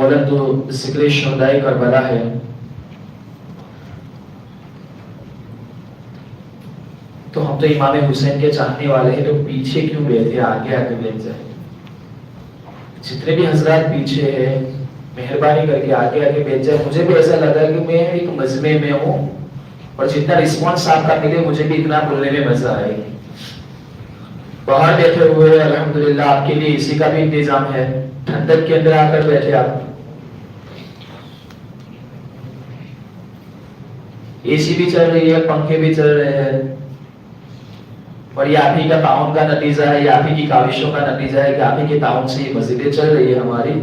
اولا تو ذکر شہدائے کربلا ہے. تو ہم تو امام حسین کے چاہنے والے ہیں، تو پیچھے کیوں بیٹھے، آگے آگے بیٹھ جائیں. جتنے بھی حضرات پیچھے ہیں مہربانی کر کے آگے آگے بیٹھ جائے. مجھے بھی ایسا لگا کہ میں ایک مجمع میں ہوں اور جتنا رسپانس آپ کا ملے مجھے بھی اتنا بولنے میں مزہ آئے گی. باہر بیٹھے ہوئے الحمدللہ آپ کے لیے اسی کا بھی انتظام ہے، ٹھنڈک کے اندر آ کر بیٹھے آپ. اے سی بھی چل رہی ہے، پنکھے بھی چل رہے ہیں، اور یہ آپ ہی کا تعاون کا نتیجہ ہے، یہ آپ ہی کی کاوشوں کا نتیجہ ہے کہ آپ ہی کے تعاون سے یہ مسجدیں چل رہی ہے ہماری.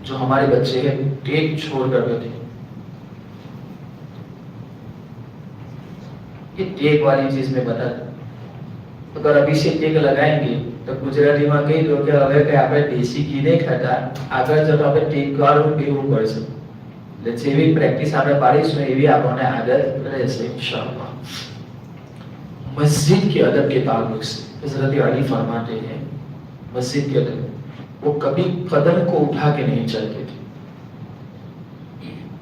جو ہمارے بچے ہیں ٹیک چھوڑ کر بیٹھے، یہ ٹیک والی چیز میں بتا دوں، اگر ابھی سے ٹیک لگائیں گے تو گجراتی માં કહી દો કે હવે કે આપણે દેશી ઘી નહીં ખાતા, આગળ જતા આપણે ટેક વાળું પીવું પડશે. એટલે જેવી પ્રેક્ટિસ આપણે પાડીશું એવી આપણને આદત રહેશે ઇન્શાઅલ્લાહ. مسجد کے ادب کے تعلق سے حضرت علی فرماتے ہیں مسجد کے ادب، وہ کبھی قدم کو اٹھا کے نہیں چلتے تھے.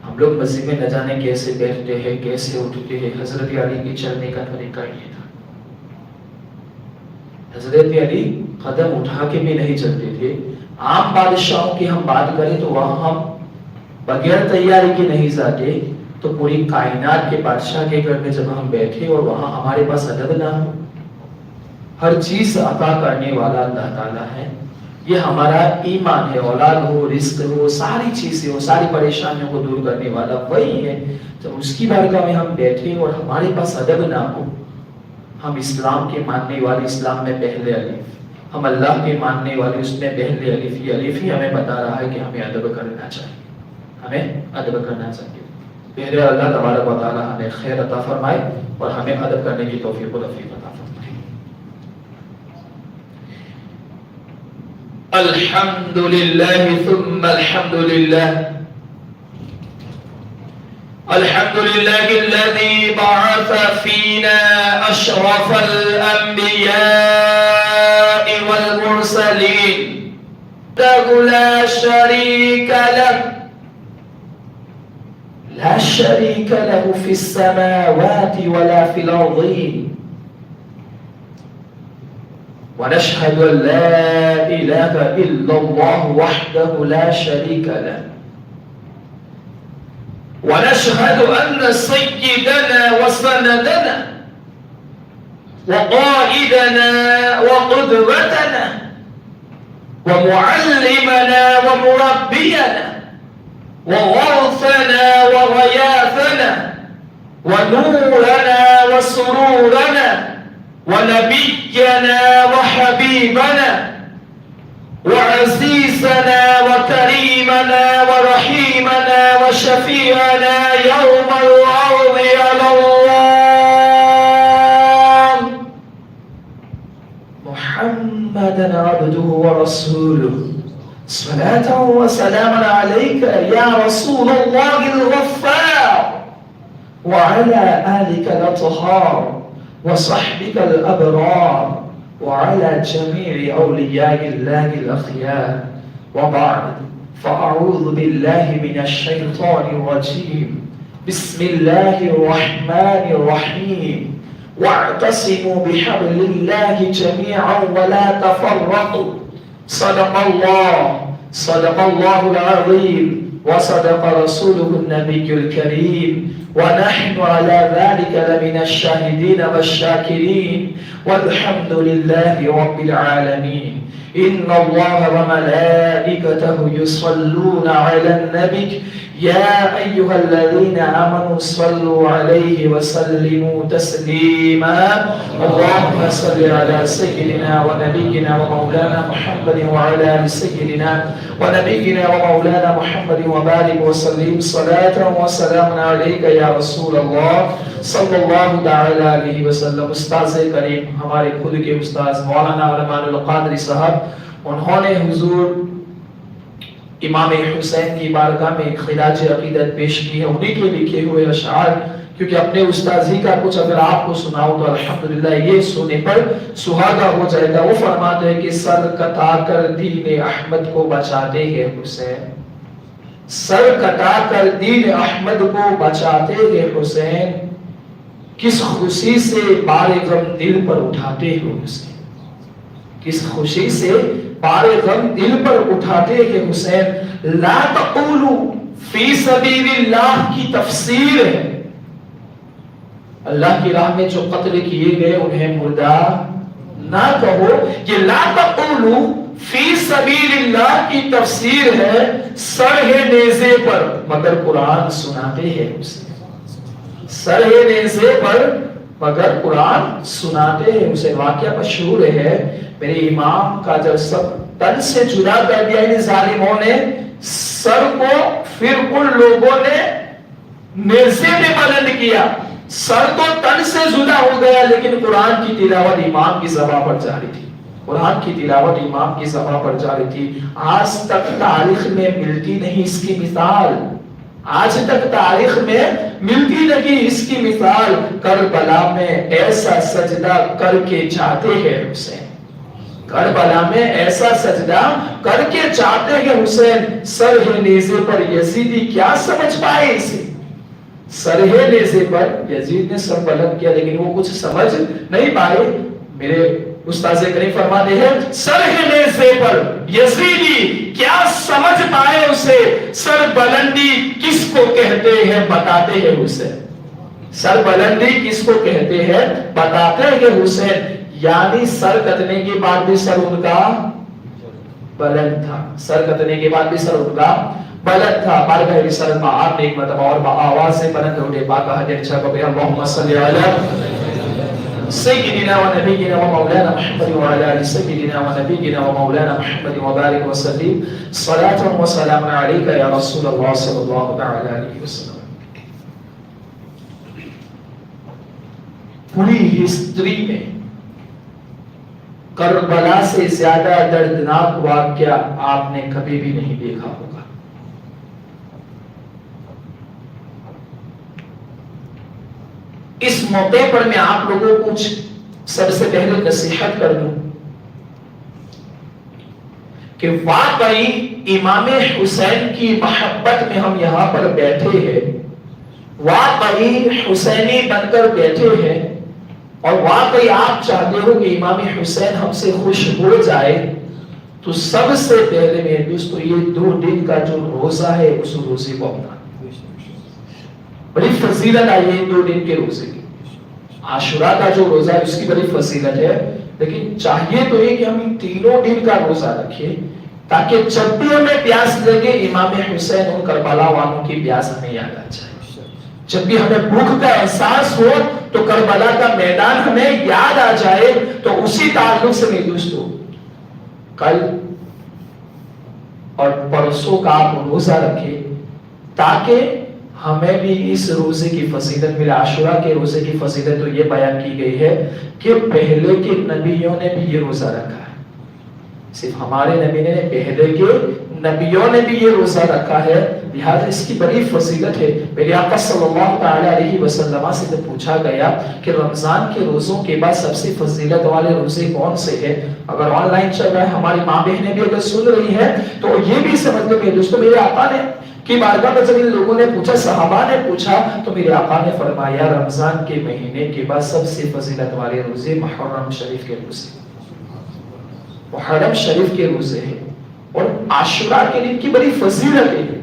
ہم لوگ مسجد میں نہ جانے کیسے بیٹھتے ہیں کیسے اٹھتے ہیں، حضرت علی کے چلنے کا طریقہ یہ تھا. حضرت علی قدم اٹھا کے بھی نہیں چلتے تھے. عام بادشاہوں کی ہم بات کریں تو وہاں ہم بغیر تیاری کے نہیں جاتے، تو پوری کائنات کے بادشاہ کے گھر میں جب ہم بیٹھے اور وہاں ہمارے پاس ادب نہ ہو، ہر چیز عطا کرنے والا اللہ تعالیٰ ہے. یہ ہمارا ایمان ہے، اولاد ہو، رزق ہو، ساری چیزیں ہو، ساری پریشانیوں کو دور کرنے والا وہی ہے. جب اس کی بارگاہ میں ہم بیٹھے اور ہمارے پاس ادب نہ ہو، ہم اسلام کے ماننے والے اسلام میں پہلے الف، ہم اللہ کے ماننے والے اس میں پہلے الف، یہ الف ہی ہمیں بتا رہا ہے کہ ہمیں ادب کرنا چاہیے، ہمیں ادب کرنا چاہیے. پہلے اللہ تبارک و تعالی ہمیں خیر عطا فرمائے اور ہمیں ادب کرنے کی توفیق و تفریح عطا فرمائے. الحمد للہ ثم الحمد للہ الحمد للہ الذي بعث فينا أشرف الأنبياء والمرسلين له لا شريك له لا شريك له في السماوات ولا في الأرضين ونشهد أن لا إله إلا الله وحده لا شريك له ونشهد أن سيدنا وسندنا وقائدنا وقدوتنا ومعلمنا ومربينا وغوثنا وغياثنا ونورنا وسرورنا ونبينا وحبيبنا وعزيزنا وكريمنا ورحيمنا وشفيعنا يوم العرض على الله محمدا عبده ورسوله صلاة وسلاما عليك يا رسول الله الغفار وعلى آلك الأطهار وصحبك الأبرار وعلى جميع أولياء الله الأخيار وبعد فأعوذ بالله من الشيطان الرجيم بسم الله الرحمن الرحيم واعتصموا بحبل الله جميعا ولا تفرقوا صدق الله العظيم وصدق رسوله النبي الكريم ونحن على ذلك لمن الشاهدين والشاكرين والحمد لله رب العالمين. ان اللہ وملائکتہ یصلون علی النبی یا ایھا الذین آمنوا صلوا علیہ وسلموا تسلیما اللهم صل علی سیدنا ونبینا ومولانا محمد وعلى آل سیدنا ونبینا ومولانا محمد وبارک وسلم صلاة وسلام علیک یا رسول اللہ صلی اللہ تعالی علیہ وسلم۔ استاذ کریم ہمارے خود کے استاذ مولانا علمان القادری صاحب، انہوں نے حضور امام حسین کی بارگاہ میں ایک خراج عقیدت پیش کی ہے، انہی کے لکھے ہوئے اشعار، کیونکہ اپنے استاذ ہی کا کچھ اگر آپ کو سناؤ تو الحمدللہ یہ سونے پر سہاگا ہو جائے گا۔ وہ فرماتے ہیں کہ سر کٹا کر دین احمد کو بچاتے ہیں حسین، سر کٹا کر دین احمد کو بچاتے ہیں حسین، کس خوشی سے بار غم دل پر اٹھاتے ہو حسین، کس خوشی سے بار غم دل پر اٹھاتے ہیں حسین۔ لا تقولوا فی سبیل اللہ کی تفسیر ہے، اللہ کی راہ میں جو قتل کیے گئے انہیں مردہ نہ کہو، یہ لا تقولوا فی سبیل اللہ کی تفسیر ہے، سر ہے نیزے پر مگر قرآن سناتے ہیں اسے، سر ہے نیزے پر مگر قرآن سناتے ہیں اسے۔ واقعہ مشہور ہے، میرے امام کا جب سب تن سے جدا کر دیا ان ظالموں نے سر کو، پھر ان لوگوں نے نیزے میں بلند کیا، سر تو تن سے جدا ہو گیا لیکن قرآن کی تلاوت امام کی زبان پر جاری تھی، قرآن کی تلاوت امام کی زبان پر جاری تھی۔ آج تک تاریخ میں ملتی نہیں اس کی مثال، آج تک تاریخ میں ملتی نہیں اس کی مثال۔ کربلا میں ایسا سجدہ کر کے جاتے ہیں حسین، کربلا میں ایسا سجدہ کر کے جاتے ہیں حسین، سر ہے نیزے پر یزیدی کیا سمجھ پائے اسے، سر ہے نیزے پر یزید نے سر بلند کیا لیکن وہ کچھ سمجھ نہیں پائے۔ میرے استاذ کریم فرماتے ہیں سر ہے نیزے پر یزیدی کیا سمجھ پائے اسے، سر بلندی کس کو کہتے ہیں بتاتے ہیں حسین، سر بلندی کس کو کہتے ہیں بتاتے ہیں حسین۔ یعنی سر کٹنے کے بعد بھی سر ان کا بلند تھا، سر کٹنے کے بعد بھی سر ان کا بلند تھا۔ بارگاہ رسالت میں آپ نے ایک مرتبہ اور آواز سے بلند اٹھے پاک حدیث چھا کو اللہم صلی علی سیدنا و نبینا و مولانا محمد و علی سیدنا و نبینا و مولانا محمد و بارک وسلم صلاة و سلام علیک یا رسول اللہ صلی اللہ تعالی علیہ وسلم۔ پوری ہسٹری میں کربلا سے زیادہ دردناک واقعہ آپ نے کبھی بھی نہیں دیکھا ہوگا۔ اس موقع پر میں آپ لوگوں کو سب سے پہلے نصیحت کر دوں کہ واقعی امام حسین کی محبت میں ہم یہاں پر بیٹھے ہیں، واقعی حسینی بن کر بیٹھے ہیں، اور واقعی آپ چاہتے ہو کہ امام حسین ہم سے خوش ہو جائے، تو سب سے پہلے میرے دوستو یہ 2 دن کا جو روزہ ہے اس روزے کو اپنا، بڑی فضیلت آئی ہے 2 دن کے روزے کی۔ عاشورہ کا جو روزہ ہے اس کی بڑی فضیلت ہے، لیکن چاہیے تو یہ کہ ہم ان 3 دن کا روزہ رکھیں تاکہ جب بھی ہمیں پیاس لگے امام حسین اور کربلا والوں کی پیاس ہمیں یاد آ جائے، جب بھی ہمیں بھوک کا احساس ہو تو کربلا کا میدان ہمیں یاد آ جائے۔ تو اسی تعلق سے میرے دوستو کل اور پرسوں کا آپ روزہ رکھیں تاکہ ہمیں بھی اس روزے کی فضیلت ملے۔ عاشورہ کے روزے کی فضیلت تو یہ بیان کی گئی ہے کہ پہلے کے نبیوں نے بھی یہ روزہ رکھا ہے، صرف ہمارے نبی نے، پہلے کے نبیوں نے بھی یہ روزہ رکھا ہے، لہذا اس کی بڑی فضیلت ہے۔ میرے آقا صلی اللہ تعالی علیہ وسلم سے جب پوچھا گیا کہ رمضان کے روزوں کے بعد سب سے فضیلت والے روزے کون سے ہیں، اگر آن لائن چل رہا ہے ہماری ماں بہنیں بھی اگر سن رہی ہیں تو یہ بھی سمجھ لیں میرے دوستوں، میرے آقا نے کی بارگاہ میں جب ان لوگوں نے پوچھا، صحابہ نے پوچھا، تو میرے آقا نے فرمایا رمضان کے مہینے کے بعد سب سے فضیلت والے روزے محرم شریف کے روزے، محرم شریف کے روزے ہیں، اور عاشورہ کے دن کی بڑی فضیلت ہے۔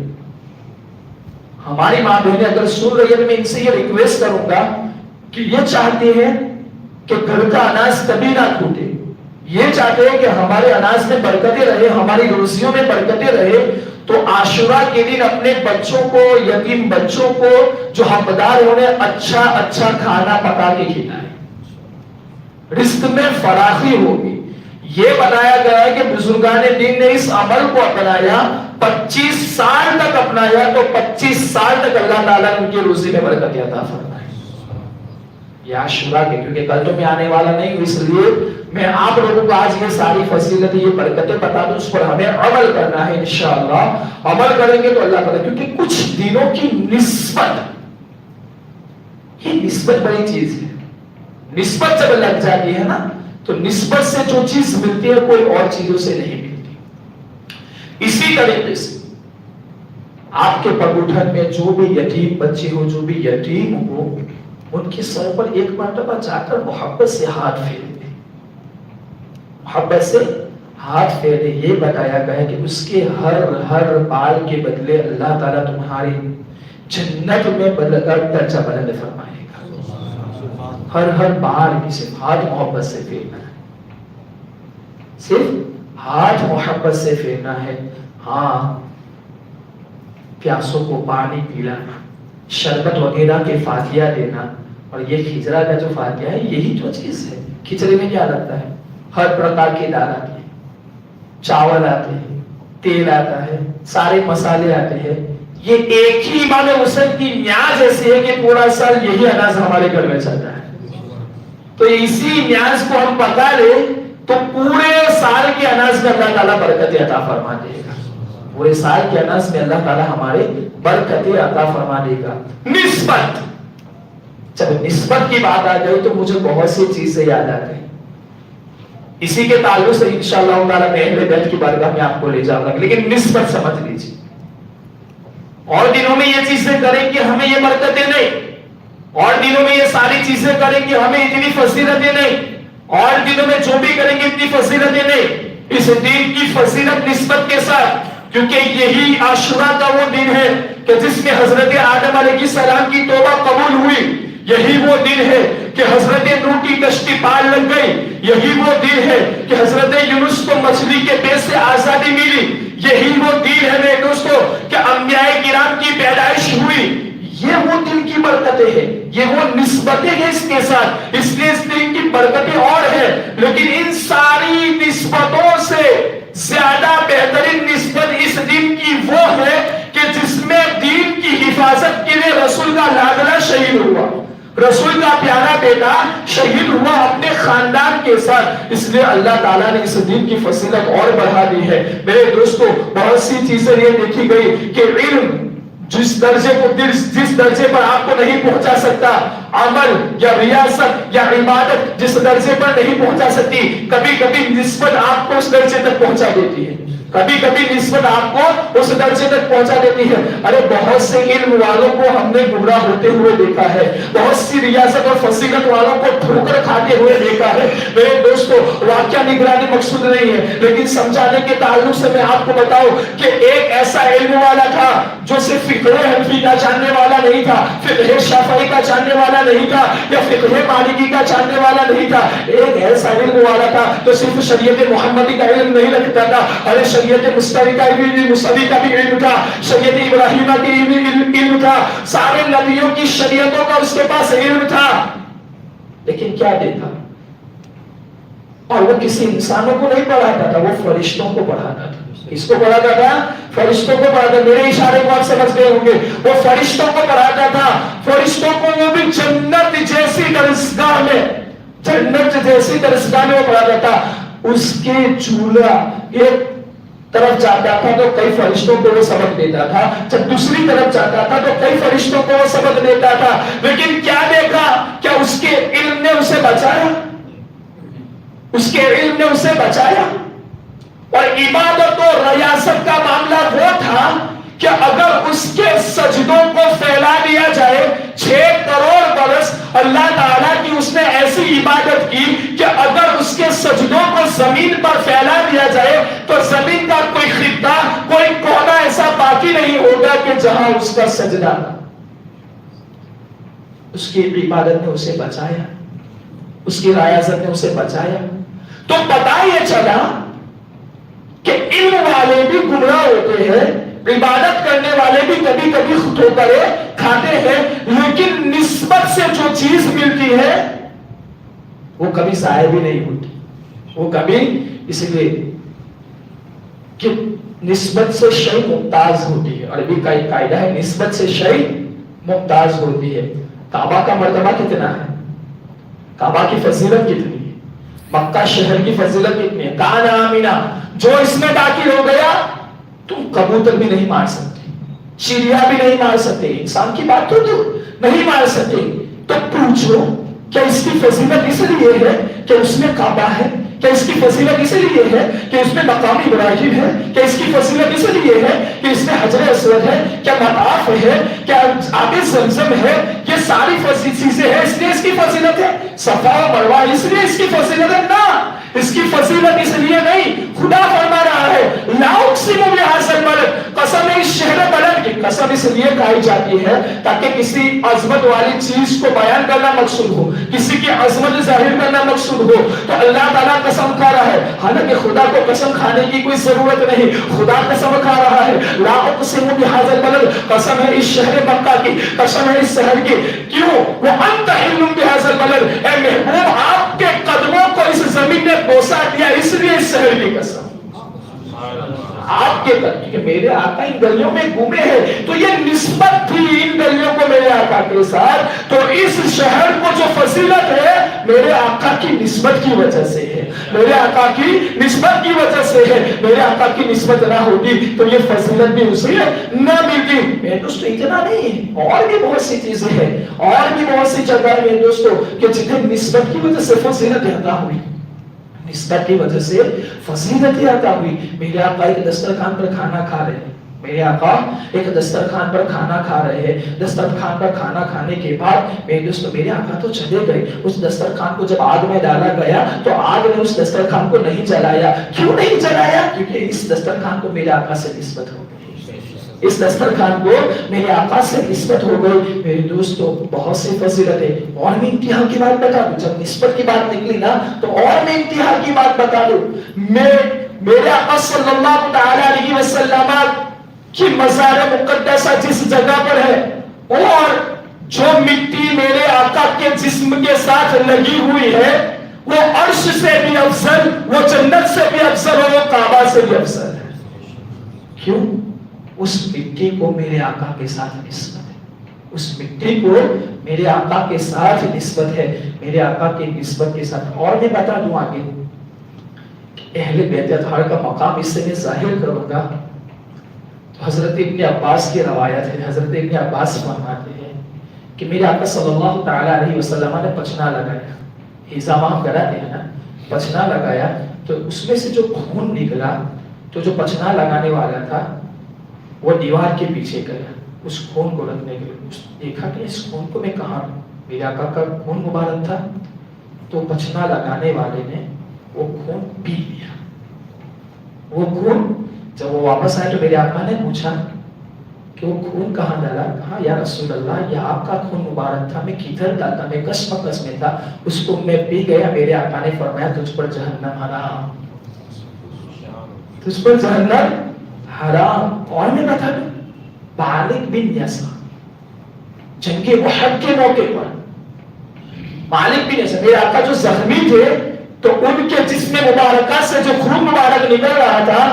ہماری ماں بہنیں اگر سن رہی ہے تو میں ان سے یہ ریکویسٹ کروں گا کہ یہ چاہتے ہیں کہ گھر کا اناج کبھی نہ ٹوٹے، یہ چاہتے ہیں کہ ہمارے اناج میں برکتیں رہے، ہماری روزیوں میں برکتیں رہے، تو عاشورہ کے دن اپنے بچوں کو، یتیم بچوں کو جو حقدار ہیں انہیں اچھا اچھا کھانا پکا کے کھلائے، رزق میں فراخی ہوگی۔ یہ بتایا گیا ہے کہ بزرگان دین نے اس عمل کو اپنایا، 25 سال تک اپنایا، تو 25 سال تک اللہ تعالیٰ نے ان کی روزی میں برکت عطا فرمائی۔ یہ عاشورہ کے، کیونکہ کل تو میں آنے والا نہیں ہوں، اس لیے میں آپ لوگوں کو آج یہ ساری فضیلتیں، یہ برکتیں بتا دوں، اس پر ہمیں عمل کرنا ہے انشاءاللہ۔ عمل کریں گے تو اللہ تعالیٰ، کیونکہ کچھ دنوں کی نسبت، یہ نسبت بڑی چیز ہے، نسبت جب لگ جاتی ہے نا تو نسبت سے جو چیز ملتی ہے کوئی اور چیزوں سے نہیں ملتی۔ اسی طریقے سے آپ کے پگوٹھن میں جو بھی یتیم بچے ہو، جو بھی یتیم ہو، ان کے سر پر ایک مرتبہ جا کر محبت سے ہاتھ پھیر دے، محبت سے ہاتھ پھیرے۔ یہ بتایا گیا ہے کہ اس کے ہر بال کے بدلے اللہ تعالیٰ تمہاری جنت میں درجہ بلند فرمائے گا۔ ہر بال کی صرف ہاتھ محبت سے پھیرنا ہے، صرف ہاتھ محبت سے پھیرنا ہے۔ ہاں، پیاسوں کو پانی پلانا، شربت وغیرہ کے فاتحہ دینا، اور یہ کھچڑا کا جو فاتحہ ہے یہی جو چیز ہے۔ کھچڑے میں کیا لگتا ہے؟ ہر پرکار کی دال آتی ہے، چاول آتے ہیں، تیل آتا ہے، سارے مسالے آتے ہیں۔ یہ ایک ہی امام حسین کی نیاز ایسی ہے کہ پورا سال یہی اناج ہمارے گھر میں چلتا ہے، تو اسی نیاز کو ہم پکا لیں تو پورے سال کے اناج میں اللہ تعالیٰ برکت عطا فرما دے گا، پورے سال کے اناج میں اللہ تعالیٰ ہمارے برکت عطا فرما دے گا۔ نسبت، جب نسبت کی بات آ گئی تو مجھے بہت سی چیزیں یاد آ گئی، اسی کے تعلق سے انشاءاللہ تعالیٰ میں اہل بیت کی بارگاہ میں آپ کو لے جاؤں گا، لیکن نسبت سمجھ لیجیے۔ اور دنوں میں یہ چیزیں کریں کہ ہمیں یہ برکتیں نہیں، اور دنوں میں یہ ساری چیزیں کریں کہ ہمیں اتنی فضیلتیں نہیں، اور دنوں میں جو بھی کریں گے اتنی فضیلتیں نہیں۔ اس دین کی فضیلت نسبت کے ساتھ، کیونکہ یہی عاشورہ کا وہ دن ہے کہ جس میں حضرت آدم علیہ السلام کی توبہ قبول ہوئی، یہی وہ دن ہے کہ حضرت نوح کی کشتی پار لگ گئی، یہی وہ دن ہے کہ حضرت یونس کو مچھلی کے پیٹ سے آزادی ملی، یہی وہ دن ہے میرے دوستو کہ انبیاء کرام کی پیدائش ہوئی۔ یہ وہ دن کی برکتیں ہیں، یہ وہ نسبتیں ہیں اس کے ساتھ، اس لیے اس دن کی برکتیں اور ہیں، لیکن ان ساری نسبتوں سے زیادہ بہترین نسبت اس دن کی وہ ہے کہ جس میں دین کی حفاظت کے لیے رسول کا لاڈلا شہید ہوا، رسول کا پیارا بیٹا شہید ہوا اپنے خاندان کے ساتھ۔ اس لیے اللہ تعالیٰ نے اس دین کی فضیلت اور بڑھا دی ہے۔ میرے دوستو، بہت سی چیزیں یہ دیکھی گئی کہ علم جس درجے پر آپ کو نہیں پہنچا سکتا، عمل یا ریاست یا عبادت جس درجے پر نہیں پہنچا سکتی، کبھی کبھی نسبت آپ کو اس درجے تک پہنچا دیتی ہے، کبھی کبھی نسبت آپ کو اس درجے تک پہنچا دیتی ہے۔ ارے بہت سے علم والوں کو ہم نے گمراہ ہوتے ہوئے دیکھا ہے، بہت سی ریاست اور فضیلت والوں کو ٹھوکر کھاتے ہوئے دیکھا ہے۔ میرے دوستو، واقعہ نگرانی مقصود نہیں ہے، لیکن سمجھانے کے تعلق سے میں آپ کو بتاؤں کہ ایک ایسا علم والا تھا جو صرف فقہ حنفی کا جاننے والا نہیں تھا، فقہ شافعی کا جاننے والا نہیں تھا، یا فقہ مالکی کا جاننے والا نہیں تھا۔ ایک ایسا علم والا تھا جو صرف شریعت محمدی کا علم نہیں رکھتا تھا، ارے شریعت مصطفی کا بھی علم تھا، شریعت ابراہیمہ کی علم تھا، سارے نبیوں کی شریعتوں کا اس کے پاس علم تھا، لیکن کیا دیکھا؟ اور وہ کسی انسانوں کو نہیں پڑھاتا تھا، وہ فرشتوں کو پڑھاتا تھا۔ کس کو پڑھاتا تھا؟ فرشتوں کو پڑھاتا۔ میرے اشارے کو آپ سمجھ گئے ہوں گے، وہ فرشتوں کو پڑھاتا تھا، فرشتوں کو، وہ بھی جنت جیسی درسگاہ میں، جنت جیسی درسگاہ میں وہ پڑھاتا تھا۔ اس کے چولہا ایک طرف جاتا تھا تو کئی فرشتوں کو وہ سبق دیتا تھا، جب دوسری طرف جاتا تھا تو کئی فرشتوں کو وہ سبق دیتا تھا، لیکن کیا دیکھا؟ کیا اس کے علم نے اسے بچایا؟ اس کے علم نے اسے بچایا؟ اور عبادت و ریاست کا معاملہ وہ تھا کہ اگر اس کے سجدوں کو پھیلا دیا جائے 6 کروڑ برس، اللہ تعالیٰ کی اس نے ایسی عبادت کی کہ اگر اس کے سجدوں کو زمین پر پھیلا دیا جائے تو زمین کا کوئی خطہ، کوئی کونا ایسا باقی نہیں ہوگا کہ جہاں اس کا سجدہ تھا۔ اس کی عبادت نے اسے بچایا، اس کی ریاست نے اسے بچایا۔ تو پتا یہ چلا کہ علم والے بھی گمراہ ہوتے ہیں, عبادت کرنے والے بھی کبھی کبھی ٹھوکریں کھاتے ہیں, لیکن نسبت سے جو چیز ملتی ہے وہ کبھی ضائع بھی نہیں ہوتی, وہ کبھی, اس لیے کہ نسبت سے شے ممتاز ہوتی ہے. عربی کا ایک قاعدہ ہے, نسبت سے شے ممتاز ہوتی ہے. کعبہ کا مرتبہ کتنا ہے, کعبہ کی فضیلت کتنی ہے, مکہ شہر کی فضیلت کتنی ہے. کان آمینہ, جو اس میں داخل ہو گیا تم کبوتر بھی نہیں مار سکتے, چڑیا بھی نہیں مار سکتے, انسان کی بات تو نہیں مار سکتے. تو پوچھو کیا اس کی فضیلت اس لیے ہے کہ اس میں کعبہ ہے, کیا اس کی فضیلت اس لیے ہے کہ اس میں مقام ابراہیم ہے, کیا اس کی فضیلت اس لیے ہے کہ اس میں حجر اسود ہے, کیا مطاف ہے, کیا آب زمزم ہے, یہ ساری چیزیں ہیں اس لیے اس کی فضیلت ہے, صفا و مروہ اس لیے اس کی فضیلت ہے؟ نہ, اس کی فضیلت اس لیے نہیں. خدا فرما رہا ہے لا اقسم بہذا البلد, قسم اس شہر بلد کی. قسم اس لیے کھائی جاتی ہے تاکہ کسی عظمت والی چیز کو بیان کرنا مقصود ہو, کسی کی عظمت ظاہر کرنا مقصود ہو, تو اللہ تعالیٰ قسم کھا رہا ہے. حالانکہ خدا کو قسم کھانے کی کوئی ضرورت نہیں, خدا قسم کھا رہا ہے. لا اقسم بہذا البلد, قسم ہے اس شہر مکہ کی, قسم ہے اس شہر کی. کیوں؟ وانت حل بہذا البلد, اے محبوب آپ کے قدموں کو اس زمین نے بوسا دیا, اس لیے اس شہر کی قسم. آپ کے قدم کہ میرے آقا ان گلیوں میں گھومے ہیں, تو یہ نسبت تھی ان گلیوں کو میرے آقا کے ساتھ. تو اس شہر کو جو فضیلت ہے میرے آقا کی نسبت کی وجہ سے ہے, میرے آقا کی نسبت کی وجہ سے ہے. میرے آقا کی نسبت نہ ہوتی تو یہ فضیلت بھی اسے نہ ملتی. میرے دوستو اتنا نہیں, اور بھی بہت سی چیزیں ہیں, اور بھی بہت سی جگہ ہے میرے دوستو کہ جنہیں نسبت کی وجہ سے فضیلت عطا ہوئی, نسبت کی وجہ سے فضیلت عطا ہوئی. میرے آقا ایک دسترخوان پر کھانا کھا رہے ہیں, میرے آقا ایک دسترخوان پر کھانا کھا رہے ہیں. دسترخوان پر کھانا کھانے کے بعد میرے دوستو میرے آقا تو چلے گئے. اس دسترخوان کو جب آگ میں ڈالا گیا تو آگ نے اس دسترخوان کو نہیں جلایا. کیوں نہیں جلایا؟ کیونکہ اس دسترخوان کو میرے آقا سے نسبت ہو گئی, اس دسترخوان کو میرے آقا سے نسبت ہو گئی. میرے دوستو بہت سی فضیلت ہے, اور میں انتہا کی بات بتا دوں. جب نسبت کی بات نکلی نا تو اور میں انتہا کی بات بتا دوں. میرے آقا صلی اللہ تعالی علیہ وسلم کی مزار مقدسہ جس جگہ پر ہے, اور جو مٹی میرے آقا کے جسم کے ساتھ لگی ہوئی ہے وہ عرش سے بھی افضل, وہ جنت سے بھی افضل, اور وہ کعبہ سے بھی افضل ہے. کیوں؟ اس مٹی کو میرے آقا کے ساتھ نسبت ہے, اس مٹی کو میرے آقا کے ساتھ نسبت ہے, میرے آقا کی نسبت کے ساتھ. اور میں بتا دوں آگے اہل بیت اطہار کا مقام اس سے میں ظاہر کروں گا. تو حضرت ابن عباس کی روایت ہے, حضرت ابن عباس فرماتے ہیں کہ میرے آقا صلی اللہ تعالی علیہ وسلم نے پچنا لگایا, ہجامہ ہم کراتے ہیں نا, پچنا لگایا تو اس میں سے جو خون نکلا, تو جو پچنا لگانے والا تھا وہ دیوار کے پیچھے گیا اس خون کو رکھنے کے لیے. دیکھا کہ اس خون کو میں کہاں, میرے آقا کا خون مبارک تھا, تو پچنا لگانے والے نے وہ خون پی لیا. وہ خون جب وہ واپس آئے تو میرے آقا نے پوچھا کہ وہ خون کہاں ڈالا؟ کہا یا رسول اللہ یہ آپ کا خون مبارک تھا, میں کدھر ڈالتا, میں کس مقص میں تھا, اس کو میں پی گیا. میرے آقا نے فرمایا تجھ پر جہنم حرام, تجھ پر جہنم حرام. اور میں بتا دوں مالک بن یسار جنگ احد کے موقع پر, مالک بن یسار میرے آقا جو زخمی تھے تو ان کے جسم مبارکہ سے جو خون مبارک نکل رہا تھا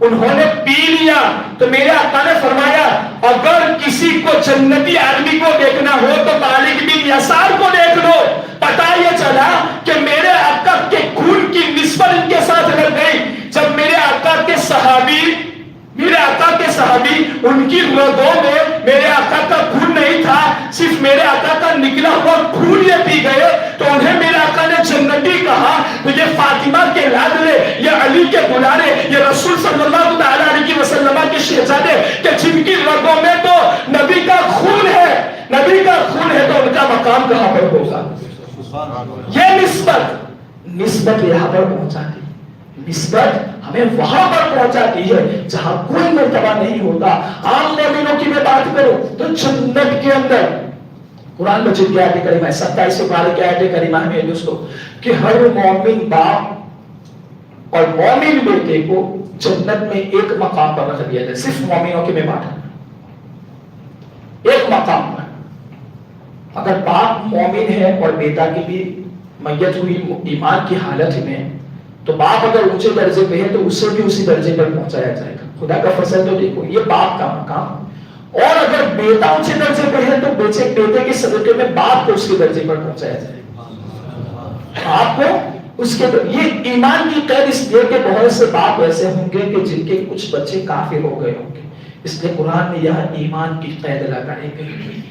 انہوں نے پی لیا. تو میرے آقا نے فرمایا اگر کسی کو جنتی آدمی کو دیکھنا ہو تو مالک بن یسار کو دیکھ لو. پتا یہ چلا کہ میرے آقا کے خون کی نسبت ان کے ساتھ لگ گئی. جب میرے آقا کے صحابی ان کی رگوں میں میرے آقا کا خون نہیں تھا, صرف میرے آقا کا نکلا ہوا خون یہ پی گئے, تو انہیں میرے آقا نے جنتی کہا. تو یہ فاطمہ کے لادلے, یہ علی کے دلارے, یہ رسول صلی اللہ علیہ وسلم کے شہزادے کہ جن کی رگوں میں تو نبی کا خون ہے, نبی کا خون ہے, تو ان کا مقام کہاں پر ہوگا؟ یہ نسبت یہاں پر پہنچاتی, نسبت ہمیں وہاں پر پہنچاتی ہے جہاں کوئی مرتبہ نہیں ہوتا. عام مومنوں کی میں بات کروں تو جنت کے اندر قرآن مجید کی آیت کریمہ 27 سے 12 کی آیت کریمہ میں دوستو کہ ہر مومن باپ اور مومن بیٹے کو جنت میں ایک مقام پر رکھ دیا جائے، صرف مومنوں کے میں بانٹا ایک مقام پر. اگر باپ مومن ہے اور بیٹا کی بھی میت ہوئی ایمان کی حالت میں، تو باپ اگر اونچے درجے پہ ہے تو اسے بھی اسی درجے پر پہنچایا جائے گا. خدا کا فضل تو دیکھو، یہ باپ کا مقام. اور اگر بیٹا اونچے درجے پہ ہے تو بیٹے کے صدقے میں باپ کو اس کے درجے پر پہنچایا جائے گا. آپ کو اس کے یہ ایمان کی قید اس لیے کہ بہت سے باپ ایسے ہوں گے کہ جن کے کچھ بچے کافر ہو گئے ہوں گے، اس لیے قرآن میں یہاں ایمان کی قید لگائی گئی.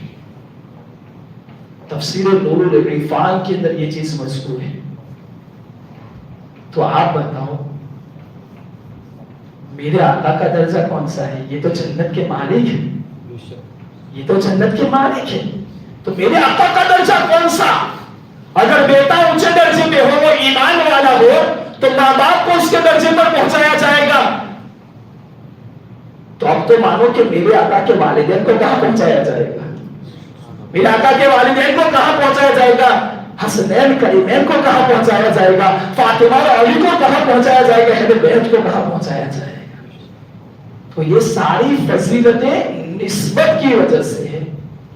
تفسیر نور العرفان کے اندر یہ چیز مذکور ہے. تو آپ بتاؤ میرے آقا کا درجہ کون سا ہے؟ یہ تو جنت کے مالک ہے، یہ تو جنت کے مالک ہے. تو میرے آقا کا درجہ کون سا؟ اگر بیٹا اونچے درجے پہ ہو، وہ ایمان والا ہو، تو ماں باپ کو اس کے درجے پر پہنچایا جائے گا. تو اب تو مانو کہ میرے آقا کے والدین کو کہاں پہنچایا جائے گا؟ میرے آقا کے والدین کو کہاں پہنچایا جائے گا؟ حسنین کریمین کو کہاں پہنچایا جائے گا؟ فاطمہ اور علی کو کہاں پہنچایا جائے گا؟ اہل بیت کو کہاں پہنچایا جائے گا؟ تو یہ ساری فضیلتیں نسبت کی وجہ سے ہے،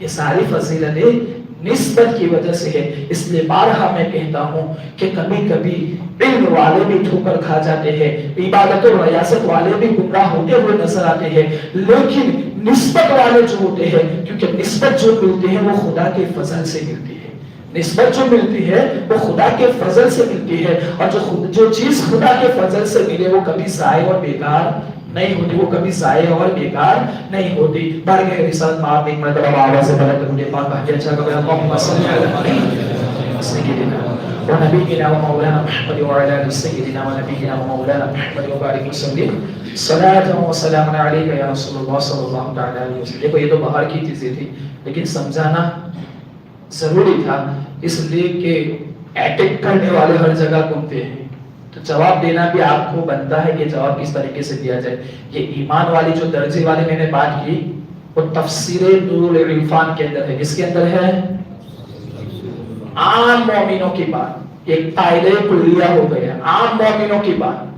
یہ ساری فضیلتیں نسبت کی وجہ سے ہے. اس لیے بارہا میں کہتا ہوں کہ کبھی کبھی علم والے بھی ٹھوکر کھا جاتے ہیں، عبادت و ریاست والے بھی گمراہ ہوتے ہوئے نظر آتے ہیں، لیکن نسبت والے جو ہوتے ہیں، کیونکہ نسبت جو ملتی ہے وہ خدا کے فضل سے ملتی ہے، نسبت جو ملتی ہے وہ خدا کے فضل سے ملتی ہے. اور جو چیز خدا کے فضل سے ملے وہ کبھی ضائع اور بیکار نہیں ہوتی، وہ کبھی ضائع اور بیکار نہیں ہوتی. بارگاہ رسالت میں آپ ایک مرتبہ آواز سے بلند کریں پاک بھائی اچھا کہ اللهم صل علی سیدنا و نبینا و مولانا محمد و علی آل سیدنا و نبینا و مولانا محمد و بارک وسلم صلاۃ و سلام علیک یا رسول اللہ صلی اللہ تعالی علیہ وسلم. دیکھو یہ تو باہر کی چیزیں تھی، لیکن سمجھانا ضروری تھا، اس لیے کہ اٹیک کرنے والے ہر جگہ گھومتے ہیں، تو جواب دینا بھی آپ کو بنتا ہے کہ جواب کس طریقے سے دیا جائے. یہ ایمان والی جو درجے والی میں نے بات کی وہ تفسیر نور العرفان کے اندر ہے. کس کے اندر ہے؟ عام مومنوں کی بات، ایک قاعدہ کلیہ ہو گیا عام مومنوں کی بات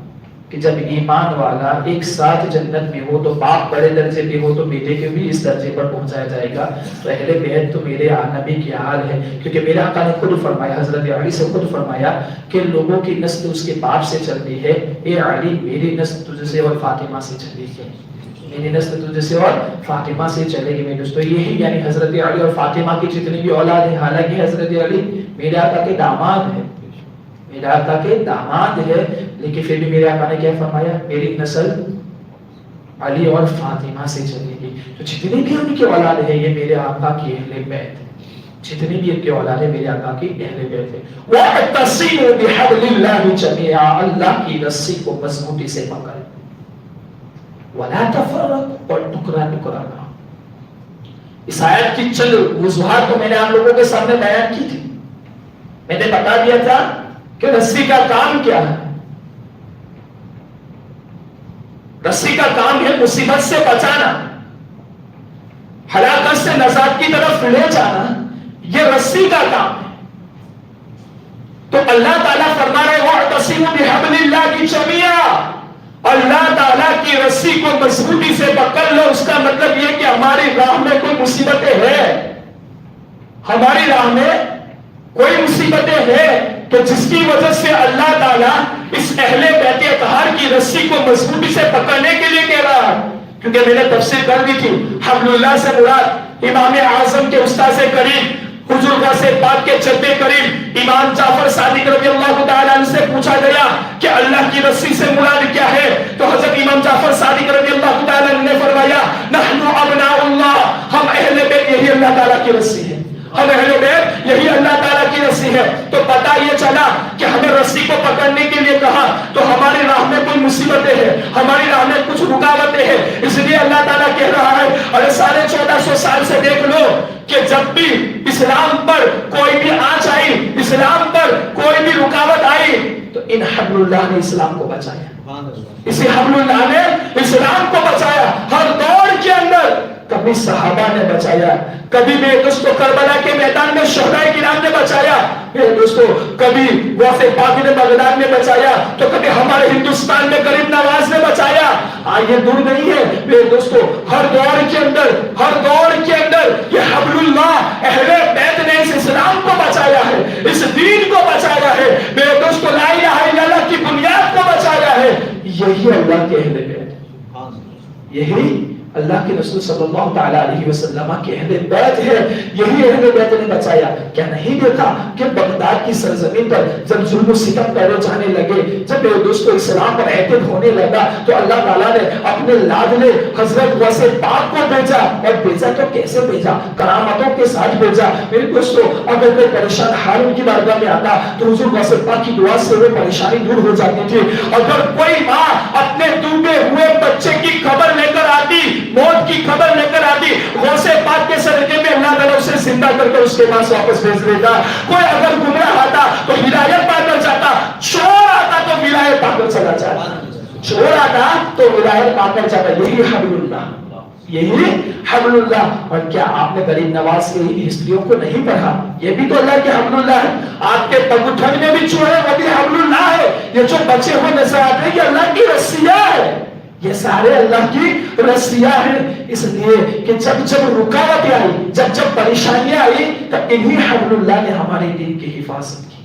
کہ جب ایمان والا ایک ساتھ جنت میں ہو تو باپ بڑے درجے پہ ہو تو بیٹے کے بھی اس درجے پر پہنچایا جائے گا. تو اہل بیت تو میرے نبی کی حال ہے، کیونکہ میرے آقا نے خود فرمایا، حضرت علی سے خود فرمایا کہ لوگوں کی نسل اس کے باپ سے چلتی ہے، اے علی میری نسل تجھ سے اور فاطمہ سے چلی ہے، میری نسل تجھ سے اور فاطمہ سے چلے گی. میرے دوستو یہی یعنی حضرت علی اور فاطمہ کی جتنی بھی اولاد ہے، حالانکہ حضرت علی میرے آقا کے داماد ہے، میرے آقا کے داماد ہے، لیکن پھر بھی میرے آقا نے کیا فرمایا؟ میری نسل علی اور فاطمہ سے چلے گی. تو جتنی بھی ان کی اولاد ہے یہ میرے آقا کی اہل بیت ہے، جتنی بھی ان کی اولاد ہے میرے آقا کی اہل بیت ہے. وَاعْتَصِمُوا بِحَبْلِ اللَّهِ جَمِيعًا، اللہ کی رسی کو مضبوطی سے پکڑ، وَلَا تَفَرَّقُوا، اور ٹکرا ٹکرا نہ. اس آیت کی چند وضاحت تو میں نے آپ لوگوں کے سامنے بیان کی تھی. میں نے بتا دیا تھا کہ رسی کا کام کیا ہے. رسی کا کام ہے مصیبت سے بچانا، ہلاکت سے نجات کی طرف لے جانا، یہ رسی کا کام ہے. تو اللہ تعالیٰ فرما رہے وَاعْتَصِمُوا بِحَبْلِ اللَّهِ جَمِيعًا، اللہ تعالیٰ کی رسی کو مضبوطی سے پکڑ لو. اس کا مطلب یہ کہ ہماری راہ میں کوئی مصیبتیں ہیں، ہماری راہ میں کوئی مصیبتیں ہیں کہ جس کی وجہ سے اللہ تعالیٰ اس اہل بیت اطہار کی رسی کو مضبوطی سے پکڑنے کے لیے کہہ رہا. کیونکہ میں نے تفسیر کر دی تھی، حبل اللہ سے مراد امام اعظم کے استاذ کریم حضور غوث پاک کے جد کریم امام جعفر صادق رضی اللہ تعالیٰ عنہ سے پوچھا گیا کہ اللہ کی رسی سے مراد کیا ہے؟ تو حضرت امام جعفر صادق رضی اللہ تعالیٰ عنہ نے فرمایا نحن ابناء اللہ، ہم اہل بیت یہی اللہ تعالیٰ کی رسی ہے، ہم اہل بیت یہی اللہ تعالیٰ کی رسی ہے. تو پتہ یہ چلا کہ ہمیں رسی کو پکڑنے کے لیے کہا تو ہماری راہ میں کوئی مصیبتیں ہیں، ہماری راہ میں کچھ رکاوٹیں ہیں. اس لیے اللہ تعالیٰ کہہ رہا ہے، اور 1450 سال سے دیکھ لو کہ جب بھی اسلام پر کوئی بھی آنچ آئی، اسلام پر کوئی بھی رکاوٹ آئی تو ان حبل اللہ نے اسلام کو بچایا، اسی حبل اللہ نے اسلام کو بچایا. ہر دور کے اندر کبھی کبھی صحابہ نے بچایا، کبھی میرے دوستوں کربلا کے میدان میں شہدائے کرام نے بچایا، میرے دوستوں کبھی غوث پاک نے بغداد میں بچایا، تو کبھی ہمارے ہندوستان میں غریب نواز نے بچایا۔ آئیے دور نہیں ہے میرے دوستوں، ہر دور کے اندر یہ حبل اللہ اہل بیت نے اس اسلام کو بچایا ہے، اس دین کو بچایا ہے میرے دوستوں، لا الہ الا اللہ کی بنیاد کو بچایا ہے۔ یہی اللہ کے اہل بیت، یہی اللہ کے رسول صلی اللہ تعالی علیہ وسلم کے اہل بیت ہے، یہی اہل بیت نے بچایا۔ کیا نہیں دیکھا کہ بغداد کی سرزمین پر جب ظلم و ستم پیرے جانے لگے، جب میرے دوستوں اسلام پر اعتماد ہونے لگا، تو اللہ تعالیٰ نے اپنے لاڈلے حضرت غوث پاک کو بھیجا، اور بھیجا تو کیسے بھیجا؟ کرامتوں کے ساتھ بھیجا۔ میرے دوستوں اگر کوئی پریشان حال ان کی بارگاہ میں آتا تو حضور غوث پاک کی دعا سے وہ پریشانی دور ہو جاتی تھی۔ اگر کوئی ماں اپنے ڈوبے ہوئے بچے کی خبر لے کر آتی، موت کی خبر لے کر آتی، غوث پاک کے صدقے میں اللہ تعالیٰ اسے زندہ کر کے اس کے پاس واپس بھیج دیتا۔ کوئی اگر گمراہ آتا تو ہدایت پا کر جاتا، چور آتا تو ولایت پا کر چلا جاتا، چور آتا تو ولایت پا کر جاتا۔ یہی حبل اللہ، یہی حبل اللہ۔ اور کیا آپ نے غریب نواز کی ہسٹریوں کو نہیں پڑھا؟ یہ بھی تو اللہ کے حبل اللہ ہے۔ آپ کے پگٹھن میں بھی چوہے، وہ بھی حبل اللہ ہے۔ یہ جو بچے ہوئے نظر آتے ہیں یہ اللہ کی رسیاں ہے، یہ سارے اللہ کی رسیاں ہیں۔ اس لیے کہ جب رکاوٹیں آئی، جب پریشانیاں آئی، تب انہی حبل اللہ نے ہمارے دین کی حفاظت کی،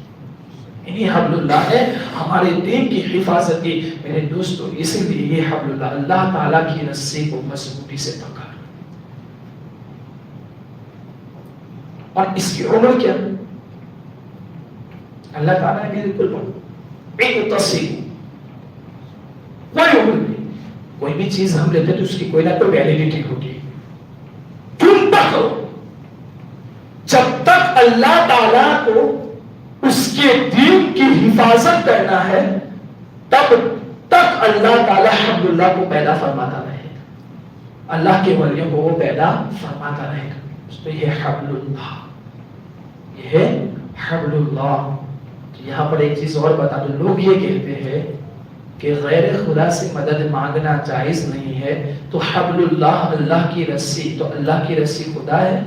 انہی حبل اللہ نے ہمارے دین کی حفاظت کی۔ میرے دوستو اسی لیے یہ حبل اللہ، اللہ تعالیٰ کی رسی کو مضبوطی سے پکڑ، اور اس کی عمر کیا؟ اللہ تعالیٰ نے بالکل اعتصموا، کوئی عمر نہیں۔ کوئی بھی چیز ہم لیتے تو اس کی کوئی نہ کوئی ویلیڈیٹی ہوتی، تم پکڑو جب تک اللہ تعالیٰ کو اس کے دین کی حفاظت کرنا ہے، تب تک اللہ تعالیٰ حبل اللہ کو پیدا فرماتا رہے گا، اللہ کے ولیوں کو وہ پیدا فرماتا رہے گا۔ تو یہ حبل اللہ، یہ ہے حبل اللہ۔ یہاں پر ایک چیز اور بتا دو، لوگ یہ کہتے ہیں کہ غیر خدا سے مدد مانگنا جائز نہیں ہے، تو حبل اللہ اللہ کی رسی، تو اللہ کی رسی خدا ہے؟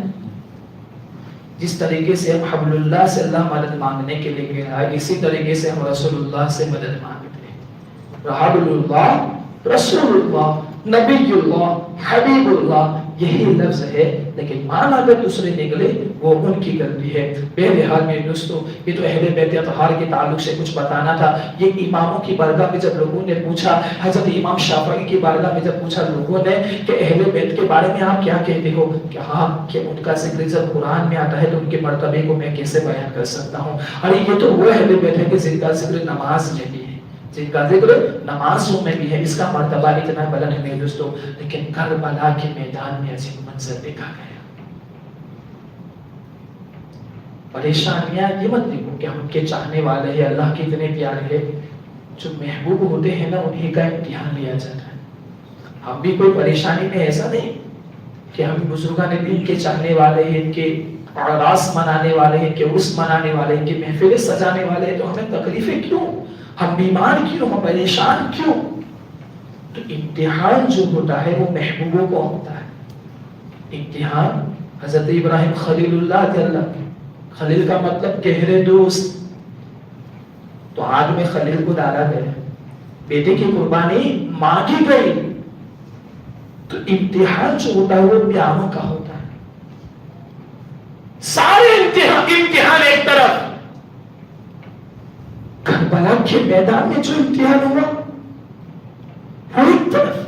جس طریقے سے ہم حبل اللہ سے اللہ مدد مانگنے کے لیے کہہ رہا ہے، اسی طریقے سے ہم رسول اللہ سے مدد مانگتے ہیں۔ حبل اللہ، رسول اللہ، نبی اللہ، حبیب اللہ، یہی لفظ ہے، لیکن معنی اگر دوسرے نکلے وہ ان کی غلطی ہے۔ بہرحال میرے دوستو یہ تو اہل بیت اطہار کے تعلق سے کچھ بتانا تھا۔ یہ اماموں کی بارگاہ میں جب لوگوں نے پوچھا، حضرت امام شافعی کی بارگاہ میں جب پوچھا لوگوں نے کہ اہل بیت کے بارے میں آپ کیا کہتے ہو، کہ ہاں کہ ان کا ذکر جب قرآن میں آتا ہے تو ان کے مرتبے کو میں کیسے بیان کر سکتا ہوں؟ ارے یہ تو وہ اہل بیت ہے کہ جن کا ذکر نماز میں بھی ہے، جن کا ذکر نمازوں میں بھی ہے، اس کا مرتبہ اتنا بلند ہے میرے دوستو۔ لیکن کربلا کے میدان میں عجیب منظر دیکھا گیا۔ پریشانیاں یہ مت دیکھو کہ ہم ان کے چاہنے والے ہیں، اللہ کے اتنے پیارے ہیں، جو محبوب ہوتے ہیں نا انہی کا امتحان لیا جاتا ہے۔ ہم بھی کوئی پریشانی میں ایسا نہیں کہ ہم بزرگان دین کے چاہنے والے ہیں، ان کے اعراس منانے والے ہیں، کہ عرس منانے والے ہیں، کہ محفلیں سجانے والے ہیں، تو ہمیں تکلیفیں کیوں؟ ہم بیمار کیوں؟ ہم پریشان کیوں؟ تو امتحان جو ہوتا ہے وہ محبوبوں کو ہوتا ہے۔ امتحان حضرت ابراہیم خلیل اللہ تھے، اللہ کے خلیل کا مطلب گہرے دوست، تو آگ میں خلیل کو ڈالا گیا، بیٹے کی قربانی مانگی گئی۔ تو امتحان جو ہوتا ہے وہ پیاروں کا ہوتا ہے۔ سارے امتحان ایک طرف، کربلا کے میدان میں جو امتحان ہوا وہ ایک طرف۔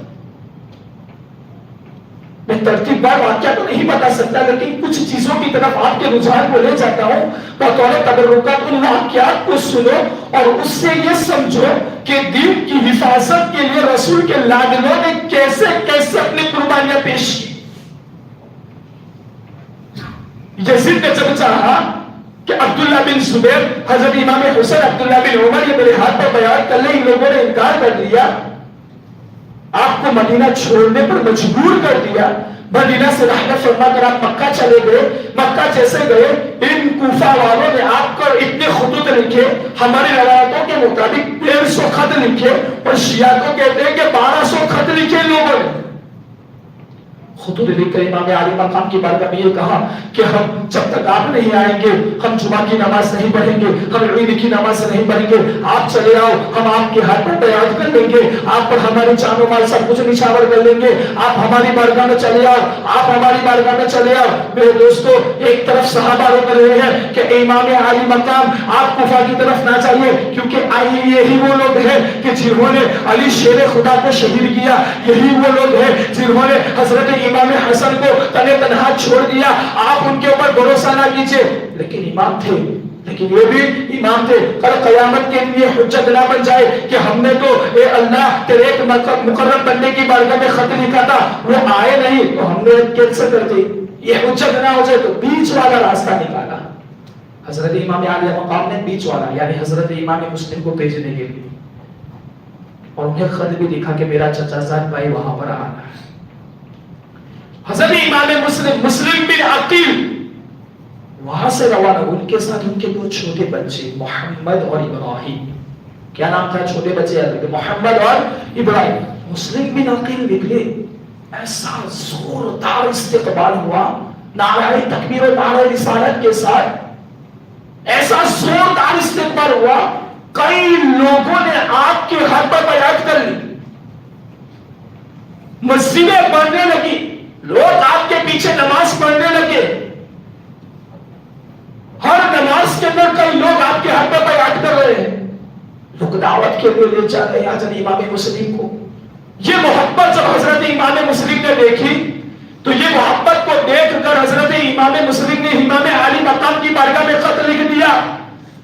میں ترتیب بار واقعہ تو نہیں بتا سکتا، لیکن کچھ چیزوں کی طرف آپ کے رجحان کو لے جاتا ہوں۔ بطور تبرکات ان واقعات کو سنو اور اس سے یہ سمجھو کہ دین کی حفاظت کے لیے رسول کے لاڈلوں نے کیسے کیسے اپنی قربانیاں پیش کی۔ یزید نے جب چاہا کہ عبداللہ بن زبیر، حضرت امام حسین، عبداللہ بن عمر یہ میرے ہاتھ پر بیان کر لیں، ان لوگوں نے انکار کر دیا، آپ کو مدینہ چھوڑنے پر مجبور کر دیا۔ مدینہ سے رحلت فرما کر آپ مکہ چلے گئے۔ مکہ جیسے گئے، ان کوفہ والوں نے آپ کو اتنے خطوط لکھے، ہماری روایتوں کے مطابق 150 خط لکھے، اور شیعہ کو کہتے ہیں کہ 1200 خط لکھے لوگوں نے۔ خطوط لکھ کر امام عالی مقام کی بارگاہ میں یہ کہا کہ ہم جب تک آپ نہیں آئیں گے ہم جمعہ کی نماز نہیں پڑھیں گے, ہم عید کی نماز نہیں پڑھیں گے, آپ چلے آؤ ہم آپ کے ہاتھ پر بیعت کر لیں گے, آپ پر ہماری جان و مال سب کچھ نچھاور کر لیں گے, آپ ہماری بارگاہ میں چلے آؤ, آپ ہماری بارگاہ میں چلے آؤ. میرے دوستو ایک طرف صحابہ رو کر رہے ہیں کہ امام عالی مقام آپ کوفہ کی طرف نہ جائیے, کیونکہ یہی وہ لوگ ہیں کہ جنہوں نے علی شیر خدا کو شہید کیا, یہی وہ لوگ ہیں جنہوں نے حضرت امام حسن کو تنے تنہا چھوڑ دیا, آپ ان کے اوپر بھروسہ نہ کیجئے. لیکن امام تھے, لیکن یہ بھی امام تھے. کل قیامت کے لیے حجت نہ بن جائے کہ ہم نے تو اے اللہ تیرے ایک مقرر بندے کی بارگاہ میں خط لکھا تھا وہ آئے نہیں تو ہم نے کینسل کر دی, یہ حجت نہ ہو جائے. تو بیچ والا راستہ نکالا حضرت امام عالی مقام نے, بیچ والا یعنی حضرت امام مسلم کو بھیجنے کے لیے, اور انہیں خط بھی دکھا کہ میرا چچا زاد بھائی وہاں پر آ رہا ہے. حضرت امام مسلم بن عقیل وہاں سے روانہ, ان کے ساتھ ان کے دو چھوٹے بچے محمد اور ابراہیم. کیا نام تھا چھوٹے بچے؟ محمد اور ابراہیم. مسلم بن عقیل نکلے, ایسا زوردار استقبال ہوا نعرہ تکبیر و نعرہ رسالت کے ساتھ, ایسا زوردار استقبال ہوا کئی لوگوں نے آپ کے ہاتھ پر بیعت کر لی, مسجدیں بننے لگی, لوگ آپ کے پیچھے نماز پڑھنے لگے, ہر نماز کے اندر کئی لوگ آپ کے ہاتھ پر بیعت کر رہے ہیں. لوگ دعوت کے لیے لے جا رہے ہیں حضرت امام مسلم کو. یہ محبت جب حضرت امام مسلم نے دیکھی تو یہ محبت کو دیکھ کر حضرت امام مسلم نے امام عالی مقام کی بارگاہ میں خط لکھ دیا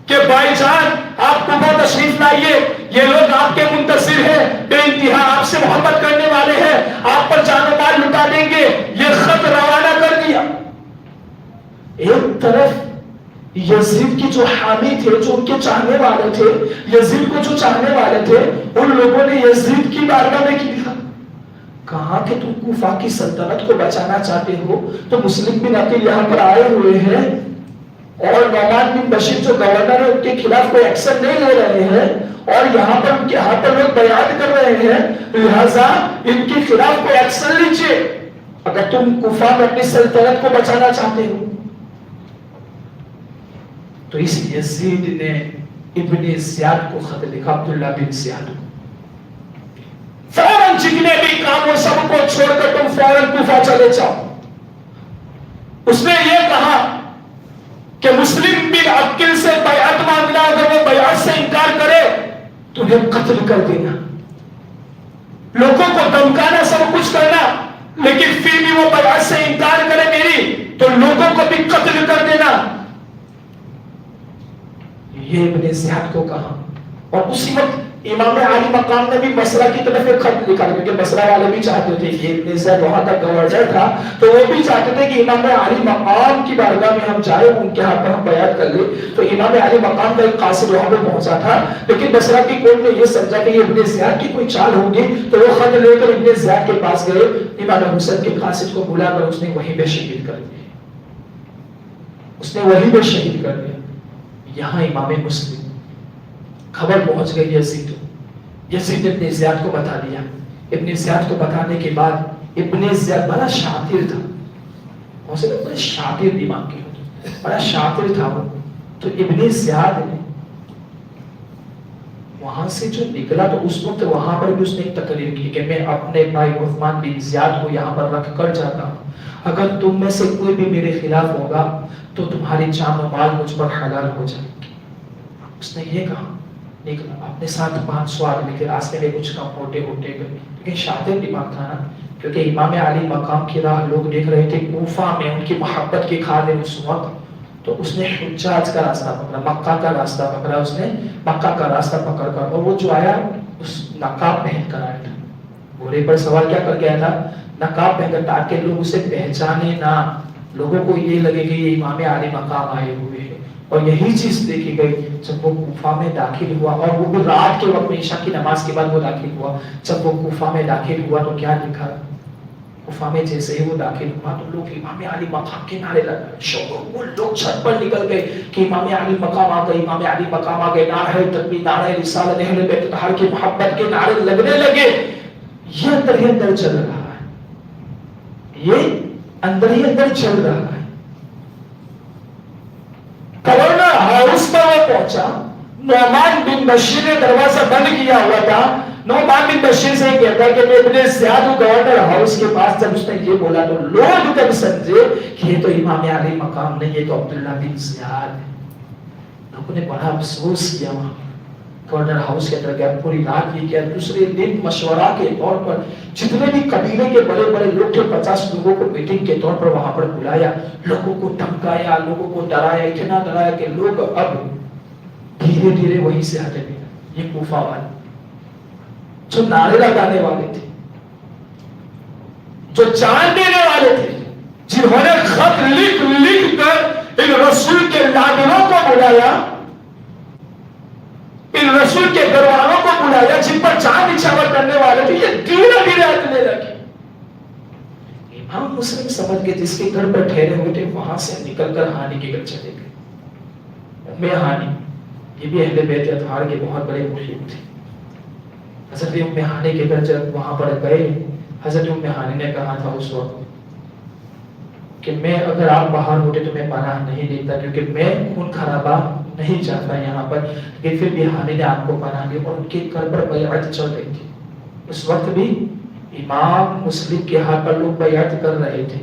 کہ بھائی جان آپ کو بہت تشریف لائیے, یہ لوگ آپ کے منتظر ہیں, بے انتہا آپ سے محبت کرنے والے ہیں, آپ پر جان و مال لٹا دیں گے. یہ خط روانہ کر دیا. ایک طرف یزید کی جو حامی تھے, جو ان کے چاہنے والے تھے, یزید کو جو چاہنے والے تھے, ان لوگوں نے یزید کی بارگاہ میں لکھا, کہا کہ تم کوفہ کی سلطنت کو بچانا چاہتے ہو تو مسلم بن عقیل یہاں پر آئے ہوئے ہیں اور نعمان بن بشیر جو گورنر ہے ان کے خلاف کوئی ایکشن نہیں لے رہے ہیں, اور یہاں پر ان کے ہاتھ پر لوگ بیعت کر رہے ہیں, لہذا ان کے خلاف کوئی ایکشن لیجیے اگر تم کوفہ میں اپنی سلطنت کو بچانا چاہتے ہو. تو اس یزید نے ابن زیاد کو خط لکھا, عبداللہ بن زیاد کو, فوراً جتنے بھی کام ہو سب کو چھوڑ کر تم فوراً کوفہ چلے جاؤ. اس نے یہ کہا کہ مسلم بن عقیل سے بیعت مانگنا, اگر وہ بیعت سے انکار کرے تو انہیں قتل کر دینا, لوگوں کو دمکانا سب کچھ کرنا, لیکن پھر بھی وہ بیعت سے انکار کرے میری تو لوگوں کو بھی قتل کر دینا. یہ ابن زیاد کو کہا. اور اسی وقت امام عالی مقام نے بھی بصرہ کی طرف ایک خط لکھا, کیونکہ بصرہ والے بھی چاہتے تھے کہ ابن زیاد وہاں تک گورنر تھا تو وہ بھی چاہتے تھے کہ امام عالی مقام کی بارگاہ میں ہم جائیں, ان کے ہاتھ پر ہم بیعت کر لیں. تو امام عالی مقام کا ایک قاصد وہاں پہ پہنچا تھا, لیکن بصرہ کی کورٹ نے یہ سمجھا کہ یہ ابن زیاد کی کوئی چال ہوگی, تو وہ خط لے کر ابن زیاد کے پاس گئے. امام حسین کے قاصد کو بلا کر اس نے وہیں پہ شہید کر دیا, اس نے وہیں پہ شہید کر دیا. یہاں امام مسلم خبر پہنچ گئی یزید نے ابن زیاد کو بتا دیا. ابن زیاد کو بتانے کے بعد ابن زیاد بڑا شاطر تھا, بڑے شاطر دماغ کے ہوتے, بڑا شاطر تھا وہ. تو ابن زیاد نے وہاں سے جو نکلا تو اس وقت وہاں پر بھی اس نے ایک تقریر کی کہ میں اپنے بھائی عثمان بن زیاد کو یہاں پر رکھ کر جاتا ہوں, اگر تم میں سے کوئی بھی میرے خلاف ہوگا تو تمہاری جان و مال مجھ پر حلال ہو جائے گی. اس نے یہ کہا, نکلا اپنے ساتھ 500 آدمی کے راستے میں کچھ کم ہوتے گئے, لیکن شاطر دماغ تھا نا, کیونکہ امام علی مقام کی راہ لوگ دیکھ رہے تھے کوفہ میں ان کی محبت کی کھادے اس وقت. تو اس نے حجاج کا راستہ پکڑا, مکہ کا راستہ پکڑا, اس نے مکہ کا راستہ پکڑ کر, اور وہ جو آیا اس نقاب پہن کر آیا تھا, گھوڑے پر سوار کیا کر گیا تھا, نقاب پہن کر, تاکہ لوگ اسے پہچانے نہ, لوگوں کو یہ لگے کہ یہ امام علی مقام آئے ہوئے ہیں. اور یہی چیز دیکھی گئی جب وہ کوفہ میں داخل ہوا, اور وہ بھی رات کے وقت میں عشاء کی نماز کے بعد وہ داخل ہوا. جب وہ کوفہ میں داخل ہوا تو کیا لکھا, کوفہ میں جیسے ہی وہ داخل ہوا تو لوگ امام علی مقام کے نعرے لگائے, شوق وہ لوگ چھت پر نکل گئے کہ امام علی مقام آ گئے, امام علی مقام آ گئے, نعرہ تکبیر, نعرہ رسالت, اہل بیت طاہر کی محبت کے نعرے لگنے لگے. یہ اندر ہی اندر چل رہا ہے, یہ اندر ہی اندر چل رہا ہے. گورنر ہاؤس پر وہ پہنچا. نعمان بن بشیر نے دروازہ بند کیا ہوا تھا. نعمان بن بشیر سے کہتا ہے کہ میں ابن زیاد ہوں گورنر ہاؤس کے پاس. جب اس نے یہ بولا تو لوگ تب سمجھے کہ یہ تو امام علی مقام نہیں, یہ تو عبداللہ بن زیاد ہے. لوگوں نے بڑا افسوس کیا. وہاں گورنر ہاؤس کے اندر گیا, پوری رات یہ کیا. دوسرے دن مشورہ کے طور پر جتنے بھی قبیلے کے بڑے بڑے لوگ تھے 50 لوگوں کو میٹنگ کے طور پر وہاں پر بلایا. لوگوں کو دھمکایا, لوگوں کو ڈرایا, اتنا ڈرایا کہ لوگ اب دھیرے دھیرے وہیں سے ہٹے گئے. یہ کوفہ والے جو نعرے لگانے والے تھے, جو جان دینے والے تھے, جنہوں نے خط لکھ لکھ کر ان رسول کے لادنوں کو بلایا, ان رسول کے گھر والوں کو بلایا, جن پر جان نچھاور کرنے والے تھے, یہ دھیرے دھیرے ہٹنے لگے. امام مسلم سمجھ کے جس کے گھر پر ٹھہرے ہوئے تھے وہاں سے نکل کر ہانی کے گھر چلے گئے. ام ہانی یہ بھی اہل بیت اطہار کے بہت بڑے محب تھے. حضرت ام ہانی کے گھر جب وہاں پر گئے, حضرت ام ہانی نے کہا تھا اس وقت کہ میں اگر آپ باہر ہوتے تو میں پناہ نہیں دیتا, کیونکہ میں خون خرابہ نہیں چاہتا یہاں پر. لیکن پھر بھی ہانی نے آپ کو پناہ دی اور ان کے گھر پر بیعت چل رہی تھی. اس وقت بھی امام مسلم کے ہاتھ پر لوگ بیعت کر رہے تھے.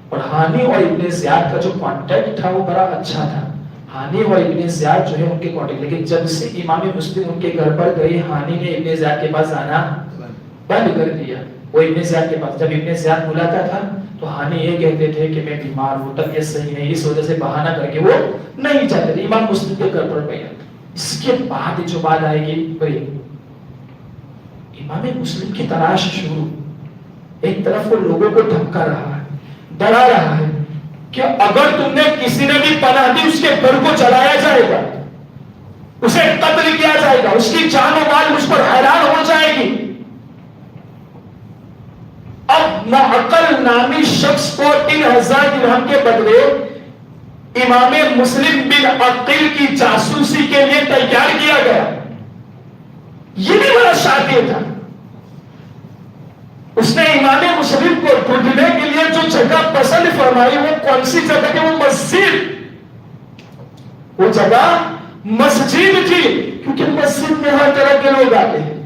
اور ہانی اور ابن زیاد کا جو کانٹیکٹ تھا وہ بڑا اچھا تھا. ہانی اور ابن زیاد جو ہے ان کے کانٹیکٹ, لیکن جب سے امام مسلم ان کے گھر پر گئے, ہانی نے ابن زیاد کے پاس آنا بند کر دیا. وہ ابن زیاد کے پاس, جب ابن زیاد بلاتا تھا تو ہانی یہ کہتے تھے کہ میں بیمار ہوں, طبیعت صحیح نہیں, اس وجہ سے بہانہ کر کے وہ نہیں جاتے تھے. امام مسلم کے گھر پر بیعت. اس کے بعد جو بات آئے گی بھائی امام مسلم کی تلاش شروع. ایک طرف وہ لوگوں کو دھمکا رہا ہے, ڈرا رہا ہے کہ اگر تم نے کسی نے بھی پناہ دی اس کے گھر کو جلایا جائے گا, اسے قتل کیا جائے گا, اس کی جان و مال مجھ پر حیران ہو جائے گی. اب معقل نامی شخص کو 3000 درہم کے بدلے امام مسلم بن عقیل کی جاسوسی کے لیے تیار کیا گیا. یہ بھی بڑا شاطر تھا. اس نے امام مسلم کو ڈھونڈنے کے لیے جو جگہ پسند فرمائی وہ کون سی جگہ تھی؟ وہ مسجد. وہ جگہ مسجد تھی, کیونکہ مسجد میں ہر طرح کے لوگ آتے ہیں,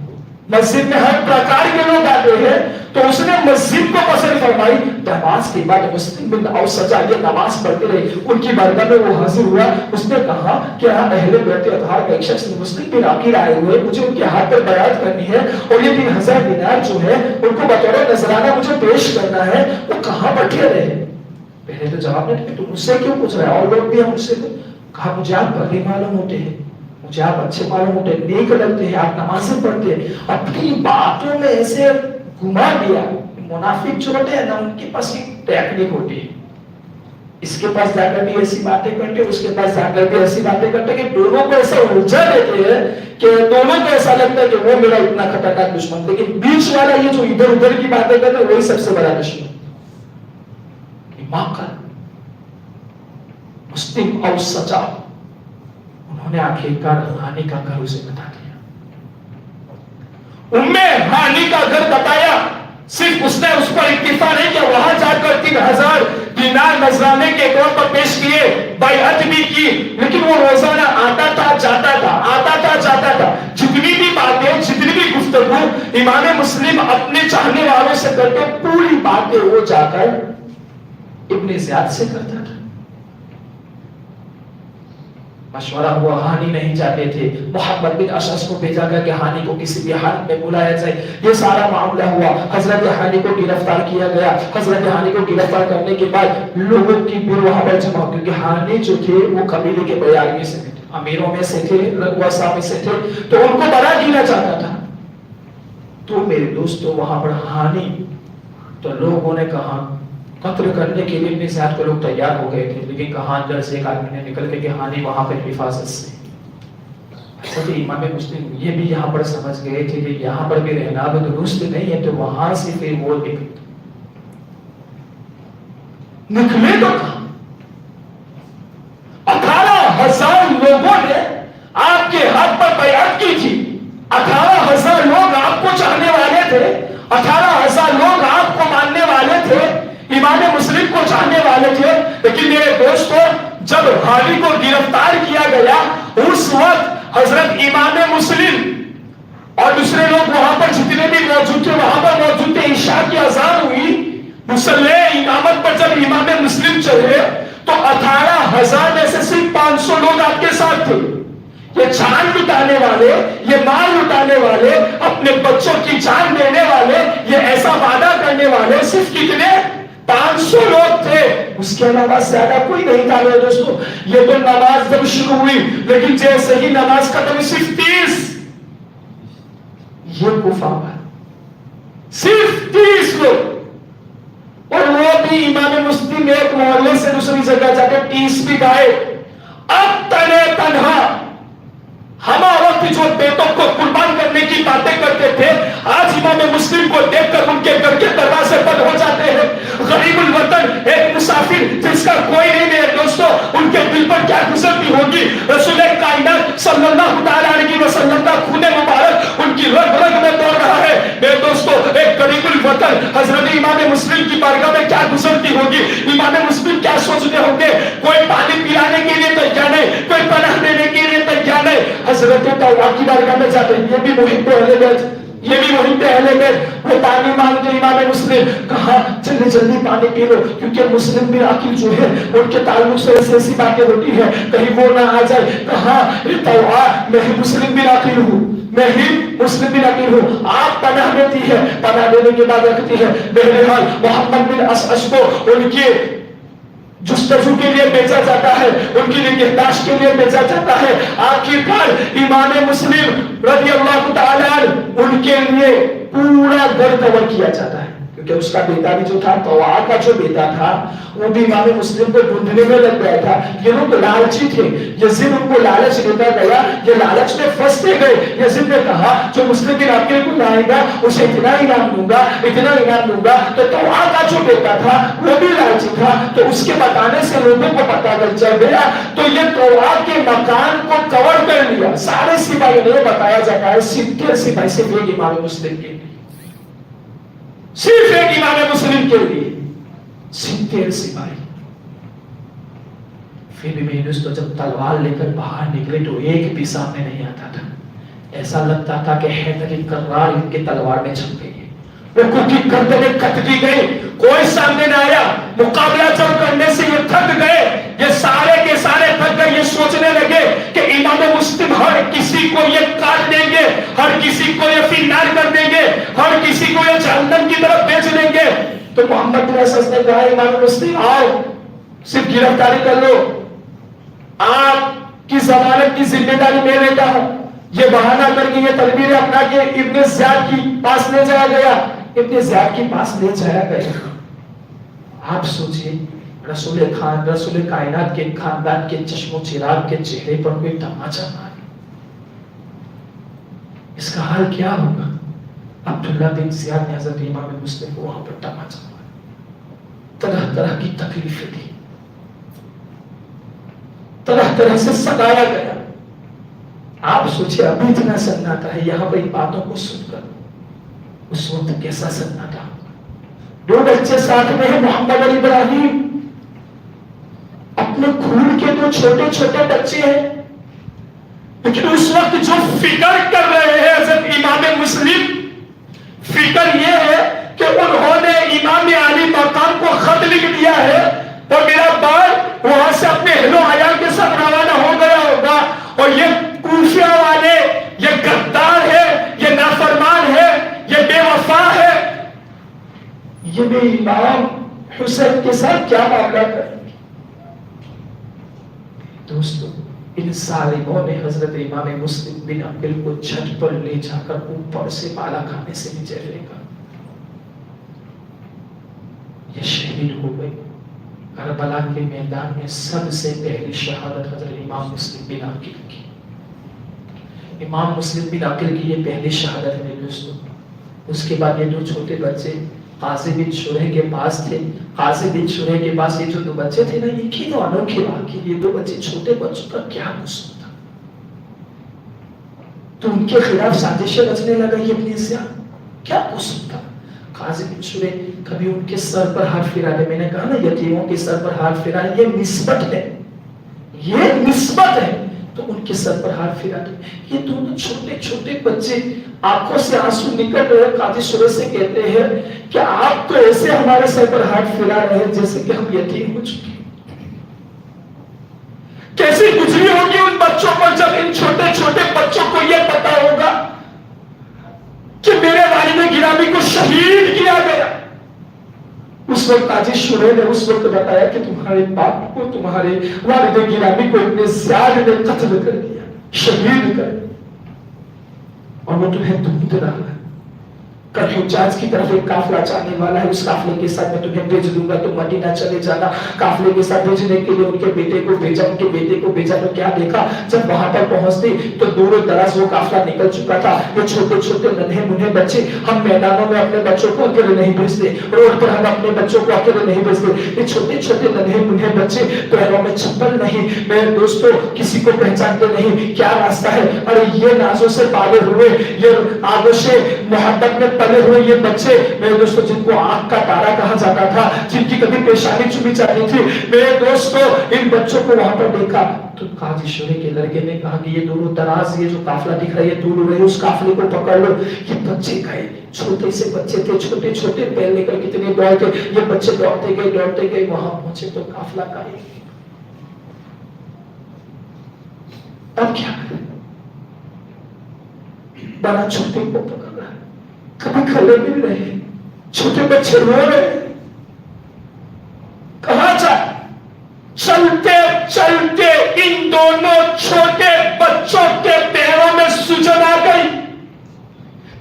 مسجد میں ہر پرکار کے لوگ آتے ہیں. تو اس نے مسجد کو پسند فرمائی. نماز کے بعد مسلم بن اوس سجا یہ نماز پڑھتے رہے, ان کی بارگاہ میں وہ حاضر ہوا. اس نے کہا کہ اہل بیت اطہار کا ایک شخص مسلم بن عقیل آئے ہوئے, مجھے ان کے ہاتھ پر بیعت کرنی ہے اور یہ 3000 دینار جو ہے ان کو بطور نذرانہ مجھے پیش کرنا ہے. وہ کہاں بیٹھے رہے؟ پہلے تو جواب نہیں, تم مجھ سے کیوں پوچھ رہے ہیں؟ اور لوگ بھی ہم مجھ سے کہا مجھے آپ بھلے معلوم ہوتے ہیں, مجھے آپ اچھے معلوم ہوتے ہیں, نیک لگتے ہیں, آپ نمازیں پڑھتے ہیں. اپنی باتوں میں ایسے گھما دیا. منافق جو ہوتے ہیں نا ان کے پاس ایک ٹیکنیک ہوتی ہے, اس کے پاس جا کر بھی ایسی باتیں کرتے, اس کے پاس جا کر بھی ایسی باتیں کرتے کہ دونوں کو ایسا الجھا دیتے ہیں کہ دونوں کو ایسا لگتا ہے کہ وہ میرا اتنا خطرناک دشمن, لیکن بیچ والا یہ جو ادھر ادھر کی باتیں کرتے ہیں وہی سب سے بڑا دشمن. مسلم اور سچا انہوں نے آخرکار ہانی کا گھر اسے بتا دیا. ہانی کا گھر بتایا. صرف اس نے اس پر اکتفا نہیں کیا, وہاں جا کر 3000 دینار نذرانے کے طور پر پیش کیے, بیعت بھی کی. لیکن وہ روزانہ آتا تھا جاتا تھا, آتا تھا جاتا تھا. جتنی بھی باتیں, جتنی بھی گفتگو امام مسلم اپنے چاہنے والوں سے کرتے, پوری باتیں وہ جا کر ابن زیاد سے کرتا تھا. مشورہ ہوا, ہانی نہیں جاتے تھے. محمد بن اشعث کو بھیجا گیا کہ ہانی کو کسی بھی حالت میں بلایا جائے. یہ سارا معاملہ ہوا. حضرت ہانی کو گرفتار کیا گیا. حضرت ہانی کو گرفتار کرنے کے بعد لوگوں کی بھیڑ وہاں پر جمع ہو, کیونکہ ہانی جو تھے وہ قبیلے کے بڑے آدمی سے تھے, امیروں میں سے تھے, رؤسا میں سے تھے, تو ان کو بڑا گینا چاہتا تھا. تو میرے دوستو وہاں پر ہانی, تو لوگوں نے کہا قتل کرنے کے لیے ابن زیاد کو لوگ تیار ہو گئے تھے, لیکن کہاں اندر سے ایک آدمی نے نکل کے کہ ہانی وہاں پر حفاظت سے. حضرت امام مسلم یہ بھی یہاں پر سمجھ گئے تھے کہ یہاں پر بھی رہنا بھی درست نہیں ہے, تو وہاں سے پھر وہ نکلے تو کہاں 18,000 لوگوں نے آپ کے ہاتھ پر بیعت کی تھی. 18,000 لوگ آپ کو چاہنے والے تھے, 18,000 لوگ آپ کو ماننے والے حضرت امام مسلم اور دوسرے لوگ وہاں پر جتنے بھی موجود تھے وہاں پر موجود تھے. عشاء کی اذان ہوئی, مصلی امامت پر جب امام مسلم چڑھے تو 18,000 میں سے صرف 500 لوگ آپ کے ساتھ تھے. یہ جان لٹانے والے, یہ مال لٹانے والے, اپنے بچوں کی جان دینے والے, یہ ایسا وعدہ کرنے والے صرف کتنے 500 لوگ تھے. اس کے علاوہ زیادہ کوئی نہیں تھا میرے دوستو. یہ تو نماز جب شروع ہوئی, لیکن جیسے ہی نماز ختم ہوئی صرف 30, یہ کوفہ ہے, صرف 30 لوگ. اور وہ بھی امام مسلم ایک محلے سے دوسری جگہ جا کے 30 بھی گائے. اب تنے تنہا ہما وقت جو بیٹوں کو قربان کرنے کی باتیں کرتے تھے, آج امام مسلم کو دیکھ کر ان کے گھر کے دروازے بند ہو جاتے ہیں. غریب الوطن, ایک مسافر جس کا کوئی نہیں میرے دوستو, ان کے دل پر کیا گزرتی ہوگی. رسول کائنات صلی اللہ تعالی علیہ وسلم کا خون مبارک ان کی رگ رگ میں دوڑ رہا ہے. میرے دوستو, ایک غریب الوطن حضرت امام مسلم کی بارگاہ میں کیا گزرتی ہوگی. امام مسلم کیا سوچتے ہوں گے. کوئی پانی پلانے کے لیے تیار نہیں, کوئی پناہ دینے کے لیے تیار نہیں. حضرت توبہ کی بارگاہ میں جاتے ہیں. یہ بھی محب اہل بیت, یہ بھی محب اہل بیت. وہ پانی مانگتے امام مسلم, کہا جلدی جلدی پانی پی لو, کیونکہ مسلم بن عقیل جو ہے ان کے تعلق سے ایسی باتیں ہوتی ہیں کہیں وہ نہ آ جائے. کہا توبہ میں ہی مسلم بن عقیل ہوں, میں ہی مسلم بن عقیل ہوں. آپ پناہ دیتی ہے, پناہ دینے کے بعد رکھتی ہے. بہرحال محمد بن اسعد کو ان کے جستجو کے لیے بھیجا جاتا ہے, ان کی نگہداشت کے لیے بھیجا جاتا ہے. آخرکار امام مسلم رضی اللہ تعالی عنہ ان کے لیے پورا گھر کور کیا جاتا ہے, کیونکہ اس کا بیٹا بھی جو تھا, طوعا کا جو بیٹا تھا, وہ بھی امام مسلم کو ڈھونڈنے میں لگ گیا تھا. یہ لوگ لالچی تھے, یزید ان کو لالچ دیتا گیا, یہ لالچ میں پھنستے گئے. یزید نے کہا جو مسلم بن عقیل کو لائے گا اسے اتنا انعام دوں گا, اتنا انعام دوں گا. تو طوعا کا جو بیٹا تھا وہ بھی لالچی تھا, تو اس کے بتانے سے لوگوں کو پتہ چل گیا. تو یہ طوعا کے مکان کو کور کر لیا. سارے سپاہیوں نے بتایا جاتا ہے 70 سپاہی صرف ایک امام مسلم کے لیے, صرف ایک امام مسلم کے لیے 70 سپاہی. پھر بھی میرے دوستو جب تلوار لے کر باہر نکلے تو ایک بھی سامنے نہیں آتا تھا. ایسا لگتا تھا کہ حیدر کرار ان کے تلوار میں چھپ گئی ہے. وہ کی گردنیں کٹتی گئی, کوئی سامنے نہ آیا. مقابلہ جب کرنے سے یہ تھک گئے, یہ سارے کے سارے تھک گئے. یہ سوچنے لگے کہ امام مسلم ہر کسی کو یہ کاٹ دیں گے, ہر کسی کو یہ فنار کر دیں گے, ہر کسی کو یہ جہنم کی طرف بھیج دیں گے. تو محمد بن اسعد نے کہا امام مسلم آؤ, صرف گرفتاری کر لو, آپ کی ضمانت کی ذمہ داری میں لیتا ہوں. یہ بہانہ کر کے, یہ تدبیر اپنا کے ابن زیاد کی پاس لے جایا گیا. ابن زیاد کی پاس لے جایا گیا. آپ سوچئے رسول کائنات کے خاندان کے چشم و چراغ کے چہرے پر کوئی تماچا مارے, اس کا حال کیا ہوگا. عبداللہ بن زیاد نے حضرت امام مسلم کو وہاں پر تماچا مارا. طرح طرح کی تکلیفیں دی, طرح طرح سے ستایا گیا. آپ سوچے ابھی اتنا سناٹا ہے, یہاں پر ان باتوں کو سن کر اس وقت کیسا سناٹا ہوگا. 2 بچے ساتھ میں ہیں, محمد اور ابراہیم, اپنے خون کے 2 چھوٹے چھوٹے بچے ہیں. لیکن اس وقت جو فکر کر رہے ہیں حضرت امام مسلم, فکر یہ ہے کہ انہوں نے امام علی مقام کو خط لکھ دیا ہے اور میرا باپ وہاں سے اپنے اہل و عیال کے ساتھ روانہ ہو گیا ہوگا, اور یہ کوفہ والے, یہ غدار ہے, یہ نافرمان ہے, یہ بے وفا ہے, یہ بھی امام حسین کے ساتھ کیا معاملہ کریں گے. دوستو ان ظالموں نے حضرت امام مسلم بن عقیل کو چھت پر لے جا کر اوپر سے بالا کھانے سے نیچے پھینکا. یہ شہید ہو گئے. کربلا کے میدان میں سب سے پہلی شہادت حضرت امام مسلم بن عقیل کی. امام مسلم بن عقیل کی یہ پہلی شہادت ہے میرے دوستو. اس کے بعد یہ 2 چھوٹے بچے قاضی بن شریح کے پاس تھے. قاضی بن شریح کے پاس یہ جو 2 بچے تھے نا, یہ کی تو انوکھی بات کی. یہ 2 بچے چھوٹے بچوں کا کیا قصور تھا, تو ان کے خلاف سازشیں رچنے لگا. یہ اپنی زیادہ کیا قصور تھا. قاضی بن شریح کبھی ان کے سر پر ہاتھ پھیرانے, میں نے کہا نا یتیموں کے سر پر ہاتھ پھیرانے, یہ نسبت ہے, یہ نسبت ہے. تو ان کے سر پر ہاتھ پھیرا دے. یہ دونوں چھوٹے چھوٹے بچے آنکھوں سے آنسو نکل رہے. قاضی شورے سے کہتے ہیں کہ آپ تو ایسے ہمارے سر پر ہاتھ پھیلا رہے ہیں جیسے کہ ہم یتیم ہو چکے. کیسی گزری ہوگی ان بچوں کو جب ان چھوٹے چھوٹے بچوں کو یہ پتا ہوگا کہ میرے والد گرامی کو شہید کیا گیا. اس وقت قاضی شورے نے اس وقت بتایا کہ تمہارے باپ کو تمہارے والد گرامی کو اتنے زیادہ نے قتل کر دیا, شہید کر دیا, اور وہ تمہیں ڈھونڈ رہا ہے. کل حجاز کی طرف ایک قافلہ جانے والا ہے, اس قافلے کے ساتھ میں تمہیں بھیج دوں گا, تم مدینہ چلے جانا. قافلے کے ساتھ بھیجنے کے لیے ان کے بیٹے کو بھیجا, ان کے بیٹے کو بھیجا تو کیا دیکھا, جب وہاں پر پہنچتے تو دور و دراز وہ قافلہ نکل چکا تھا. یہ چھوٹے چھوٹے ننھے منھے بچے, ہم میدانوں میں اپنے بچوں کو اکیلے نہیں بھیجتے, روڈ پر ہم اپنے بچوں کو اکیلے نہیں بھیجتے. یہ چھوٹے چھوٹے ننھے منھے بچے پیروں میں چپل نہیں, میرے دوستوں کسی کو پہچانتے نہیں, کیا راستہ ہے. ارے یہ نازوں سے پالے ہوئے, یہ آغوش محبت میں پلے ہوئے یہ بچے میرے دوستوں, جن کو آنکھ کا تارا کہا جاتا تھا, جن کی کبھی پیشانی چومی جاتی تھی, میرے دوستوں ان بچوں کو وہاں پر دیکھا تو قاضی شورے کے لڑکے نے کہا کہ یہ دور و دراز یہ جو قافلہ دکھ رہا ہے یہ دور رہے, اس قافلے کو پکڑ لو. یہ بچے گئے, چھوٹے سے بچے تھے, چھوٹے چھوٹے پیر لے کر کتنے دوڑتے, یہ بچے دوڑتے گئے وہاں پہنچے تو قافلہ گئے. اب کیا کریں, بڑا چھوٹے کو پکڑ رہا ہے, کبھی کھلے مل رہے ہیں, چھوٹے بچے رو رہے ہیں. کہاں جائے, چلتے چلتے ان دونوں چھوٹے بچوں کے پیروں میں سوجن آ گئی.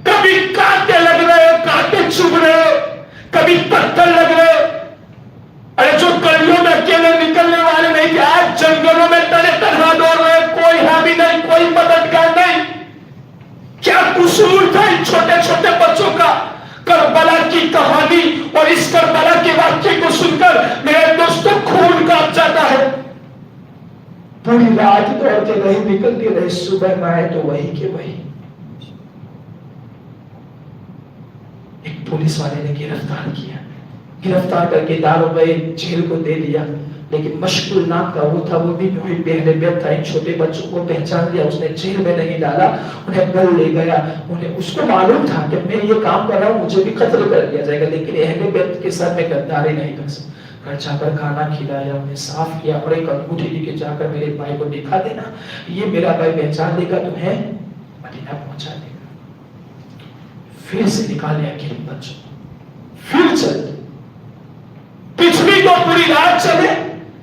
کبھی کانٹے لگ رہے, کانٹے چبھ رہے, کبھی پتھر لگ رہے. ارے جو گلیوں میں اکیلے نکلنے والے نہیں تھے, آج جنگلوں میں تنے تنہا دوڑ رہے, کوئی حامی نہیں, کوئی مددگار نہیں. کیا قصور تھا ان چھوٹے چھوٹے بچوں کا. کربلا کی کہانی اور اس کربلا کے واقعے کو سن کر میرے دوستوں خون کانپ جاتا ہے. پوری رات دوڑتے رہے, نکلتے رہے, صبح میں آئے تو وہی کے وہی. ایک پولیس والے نے گرفتار کیا, گرفتار کر کے داروغ جیل کو دے دیا. لیکن مشکل نام کا وہ تھا, وہ بھی وہی پہلے بیت تھا. ان چھوٹے بچوں کو پہچان لیا, اس نے جیل میں نہیں ڈالا, انہیں گھر لے گیا. انہیں اس کو معلوم تھا کہ میں یہ کام کر رہا ہوں, مجھے بھی قتل کر دیا جائے گا, لیکن اہل بیت کے ساتھ میں غداری نہیں کر سکتا. گھر جا کر کھانا کھلایا, انہیں صاف کیا, اور ایک انگوٹھی دی کہ جا کر میرے بھائی کو دکھا دینا, یہ میرا بھائی پہچان لے گا, تمہیں مدینہ پہنچا دے گا. پھر سے نکالے اکیلے بچوں, پھر چلتے. پچھلی تو پوری رات چلے,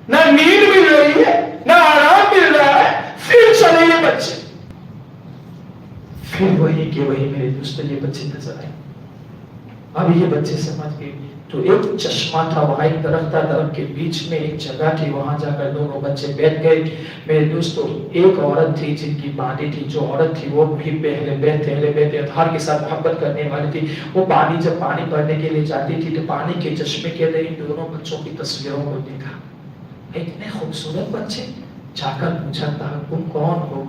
نہ نیند مل رہی ہے, نہ آرام مل رہا ہے, پھر چلے یہ بچے. پھر وہی کہ وہی میرے دوستوں یہ بچے نظر آئے. اب یہ بچے سمجھ گئے تو ایک چشمہ تھا وہاں, ایک درخت تھا, درخت کے بیچ میں ایک جگہ تھی, وہاں جا کر دونوں بچے بیٹھ گئے. میرے دوستوں ایک عورت تھی جن کی باندھی تھی, جو عورت تھی وہ بھی پہلے بیت اطہار کے ساتھ محبت کرنے والی تھی. وہ جب پانی بھرنے کے لیے جاتی تھی تو پانی کے چشمے کے اندر ان دونوں بچوں کی تصویروں کو دیکھا. اتنے خوبصورت بچے, جا کر پوچھا تھا تم کون ہو.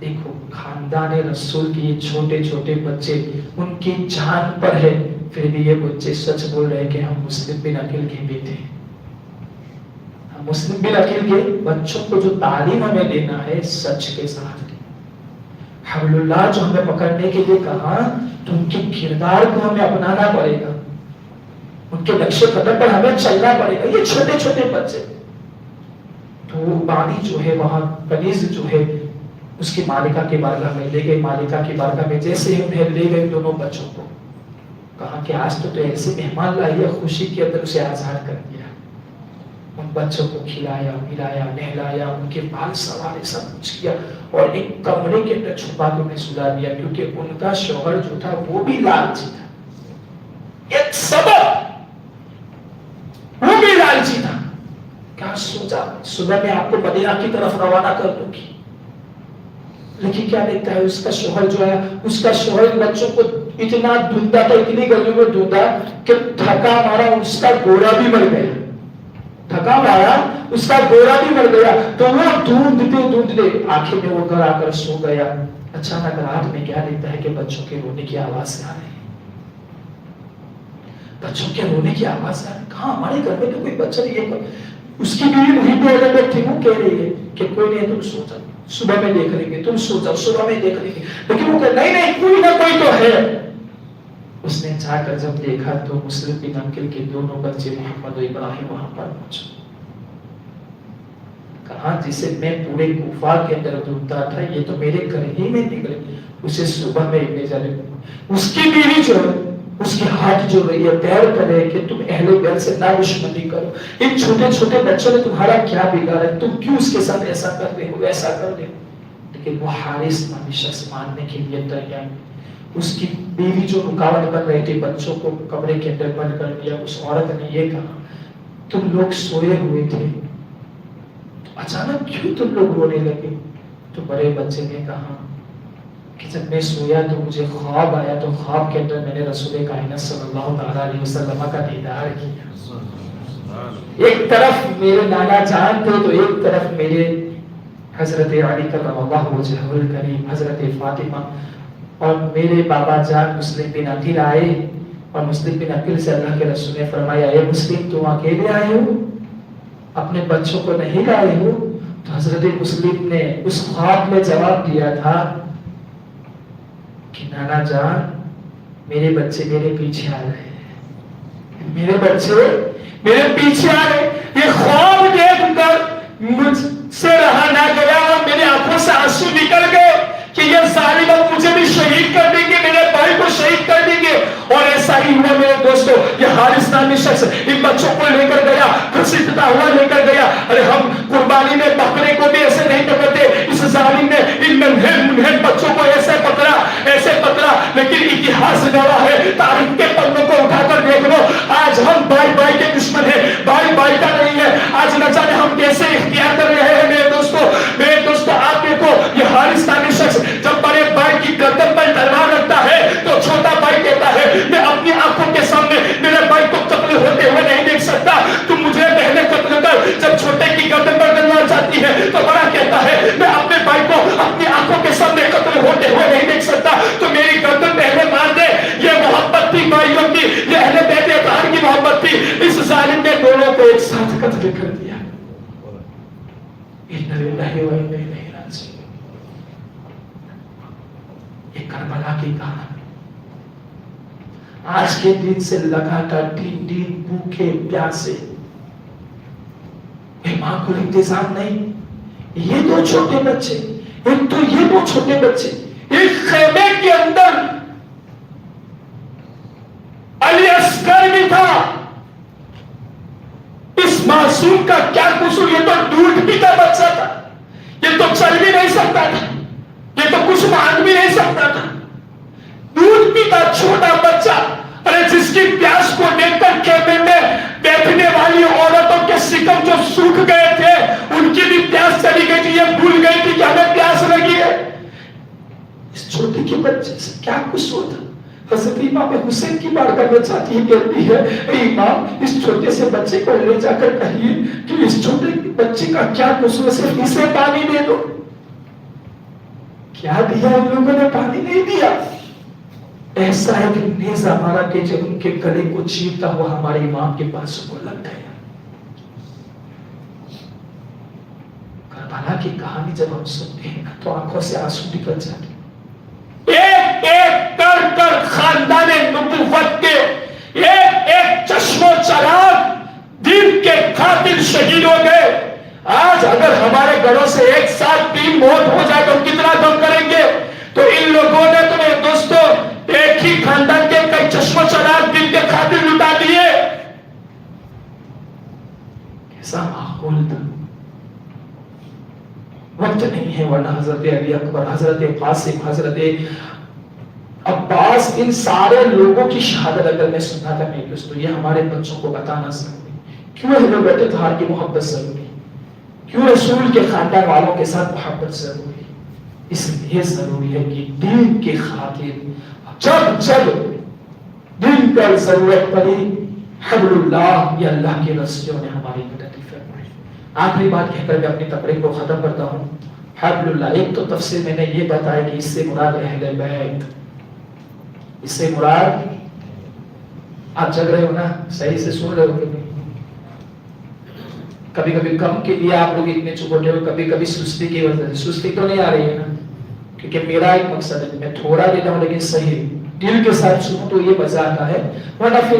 دیکھو خاندان رسول کے یہ چھوٹے چھوٹے بچے, ان کی جان پر ہے, پھر بھی یہ بچے سچ بول رہے کہ ہم مسلم بن عقیل کے بیٹے ہیں. ہم مسلم بن عقیل کے بچوں کو جو تعلیم ہمیں دینا ہے سچ کے ساتھ. حبل اللہ جو ہمیں پکڑنے کے لیے کہا تو ان کے کردار کو ہمیں اپنانا پڑے گا, ان کے نقش قدم پر ہمیں چلنا پڑے گا. یہ چھوٹے چھوٹے بچے, تو وہ بانی جو ہے وہاں کنیز جو ہے اس کی مالکہ کے بارگاہ میں لے گئے. مالکہ کی بارگاہ میں جیسے ہی انہیں لے گئے دونوں بچوں کو, کہا کہ آج تو ایسے مہمان لائی ہے, خوشی کے اندر اسے آزاد کر دیا. ان بچوں کو کھلایا پلایا نہلایا, ان کے بال سوارے سب کچھ کیا, اور ایک کمرے کے اندر چھپا کے انہیں سلا دیا, کیونکہ ان کا شوہر جو تھا وہ بھی لالچی تھا. ایک سبب, وہ بھی لالچی تھا. کیا سوچا صبح میں آپ کو مدینہ کی طرف روانہ کر دوں گی, لیکن کیا دیکھتا ہے اس کا شوہر جو ہے, اس کا شوہر بچوں کو اتنا دھندا تھا, اتنی گرمیوں میں دھندا کہ تھکا مارا اس کا گھوڑا بھی مر گیا. تھکا مارا اس کا گھوڑا بھی مر گیا. تو وہ ڈھونڈتے آخر میں وہ گھر آ کر سو گیا. اچانک رات میں کیا دیکھتا ہے کہ بچوں کے رونے کی آواز آ رہی ہے. بچوں کے رونے کی آواز آ رہی ہے. کہاں ہمارے گھر میں تو کوئی بچہ نہیں ہے. اس کی بیوی وہیں پہ تھی, وہ کہہ رہی ہے کہ کوئی نہیں, تم سو جاؤ. صبح میں دیکھ لیں گے، تم سو جاؤ صبح میں دیکھ لیں گے. لیکن وہ کہ نہیں نہیں کوئی نہ کوئی تو ہے. اس نے جا کر جب دیکھا تو مسلم بن عقیل کے دونوں بچے محمد و ابراہیم وہاں پر پہنچے. کہا جسے میں پورے کوفہ کے اندر ڈھونڈتا تھا یہ تو میرے گھر ہی میں نکلے. اسے صبح میں ابن جانب اس کی بیوی جو ہے اس کے ہاتھ جو رہی ہے پیر کر رہے کہ تم اہل بیت سے نہ دشمنی کرو. ان چھوٹے چھوٹے بچوں نے تمہارا کیا بگاڑا ہے؟ تم کیوں اس کے ساتھ ایسا کر رہے ہو ایسا کر رہے ہو؟ لیکن وہ حارث نامی شخص ماننے کے لیے تیار. اس کی بیوی جو رکاوٹ کر رہی تھی بچوں کو کمرے کے اندر بند کر دیا. اس عورت نے یہ کہا تم لوگ سوئے ہوئے تھے اچانک کیوں تم لوگ رونے لگے؟ تو بڑے بچے نے کہا کہ جب میں سویا تو مجھے خواب آیا تو خواب کے اندر میں نے رسول کائنات صلی اللہ تعالی علیہ وسلم کا دیدار کیا. ایک طرف میرے نانا جان تھے تو ایک طرف میرے حضرت علی کرم اللہ وجہہ الکریم حضرت فاطمہ اور میرے بابا جان مسلم بن عقیل آئے. اور مسلم بن عقیل سے اللہ کے رسول نے فرمایا اے مسلم تم اکیلے آئے ہو اپنے بچوں کو نہیں لائے ہو؟ تو حضرت مسلم نے اس خواب میں جواب دیا تھا کہ نانا جان میرے بچے میرے پیچھے آ رہے ہیں، میرے بچے میرے پیچھے آ رہے. یہ خواب دیکھ کر مجھ سے رہا نہ گیا اور میرے آنکھوں سے آنسو نکل گئے کہ یہ ظالم اب مجھے بھی شہید کر دیں گے، میرے بھائی کو شہید کر دیں گے. اور ایسا ہی ہوا میرے دوستو. یہ حارث نامی شخص ان بچوں کو لے کر گیا گھسیٹتا ہوا لے کر گیا. ارے ہم قربانی میں بکرے کو بھی ایسے نہیں پکڑتے. اس ظالم نے ان منہن بچوں کو ایسے پکڑا. لیکن اتہاس گواہ ہے، تاریخ کے پنوں کو اٹھا کر دیکھ لو. آج ہم بھائی بھائی کے دشمن ہیں، بھائی بھائی کا نہیں ہے. آج نہ جانے ہم کیسے اختیار کر رہے ہیں. میرے دوستو آپ دیکھو یہ حارث نامی شخص جب بڑے بھائی کی گردن پر تلوار رکھتا ہے تو چھوٹا بھائی کہتا ہے میں اپنی آنکھوں کے سامنے میرے بھائی کو قتل ہوتے ہوئے نہیں دیکھ سکتا، تم مجھے پہلے قتل کر. جب چھوٹے کی گردن پر تلوار جاتی ہے تو بڑا کہتا ہے میں اپنے بھائی کو اپنی آنکھوں کے سامنے قتل ہوتے ہوئے نہیں دیکھ سکتا، تو میری گردن پہلے مار دے. یہ محبت تھی بھائیوں کی، یہ اہل بیت اطہار کی محبت تھی. اس ظالم نے دونوں کو ایک ساتھ قتل کر دیا. یہ کربلا کی کہانی آج کے دن سے لگاتار 3 دن بھوکے پیاسے، ماں کو انتظام نہیں. یہ 2 چھوٹے بچے، ایک تو یہ 2 چھوٹے بچے ایک خیمے کے اندر. علی اصغر بھی تھا. اس معصوم کا کیا قصور؟ یہ تو دودھ پیتا بچہ تھا، یہ تو چل بھی نہیں سکتا تھا، یہ تو کچھ مانگ بھی نہیں سکتا تھا. دودھ پیتا چھوٹا بچہ. ارے جس کی پیاس کو دیکھ کر خیمے میں بیٹھنے والی عورتوں کے سکم جو سوکھ گئے تھے ان کی بھی پیاس چلی گئی تھی. یہ بھول گئی تھی کہ ہمیں پیاس لگی ہے. اس چھوٹے کے بچے سے کیا قصور تھا؟ حضرت امام حسین کی بارگاہ میں جاتی ہے کہتی ہے اے امام اس چھوٹے سے بچے کو لے جا کر کہیے کہ اس چھوٹے بچے کا کیا قصور، صرف اسے پانی دے دو. کیا دیا ان لوگوں نے؟ پانی نہیں دیا. ایسا ہے کہ نیزہ ہمارا کہ جب ان کے گلے کو چیرتا ہوا ہمارے امام کے پاس کو لگ گیا. کربلا کی کہانی جب ہم سنتے ہیں تو آنکھوں سے آنسو نکل جاتے ہیں. ایک ایک کر کر خاندان نبوت کے ایک ایک چشم و چراغ دین کے خاطر شہید ہو گئے. آج اگر ہمارے گھروں سے ایک ساتھ 3 موت ہو جائے تو کتنا غم کریں گے؟ تو ان لوگوں نے تو میرے دوستوں ایک ہی خاندان کے کئی چشم و چراغ دین کے خاطر لٹا دیے. کیسا ماحول تھا. وقت نہیں ہے ورنہ حضرت علی اکبر، حضرت قاسم، حضرت عباس، ان سارے لوگوں کی شہادت اگر میں سنتا تھا میرے دوستو یہ ہمارے بچوں کو بتانا ضروری. کیوں اہل بیت اطہار کی محبت ضروری؟ کیوں رسول کے خاندان والوں کے ساتھ محبت ضروری؟ اس لیے ضروری ہے کہ دین کی خاطر جب جب دین پر ضرورت پڑی حبل اللہ یا اللہ کے رسولوں نے ہماری مدد فرمائی. آخری بات کہہ کر میں اپنی تقریر کو ختم کرتا ہوں. حبل اللہ، ایک تو تفسیر میں نے یہ بتایا کہ اس سے مراد اہل بیت، اس سے مراد، آپ جگ رہے ہو نا؟ صحیح سے سن رہے ہو کہ نہیں؟ کبھی کبھی کم کے لیے آپ لوگ اتنے چپ ہوتے ہو, کبھی کبھی سستی کی وجہ سے. سستی تو نہیں آ رہی ہے نا, کیونکہ میرا ایک مقصد ہے, میں تھوڑا دیتا ہوں لیکن صحیح دل کے ساتھ سنو تو یہ مزہ آتا ہے, ورنہ پھر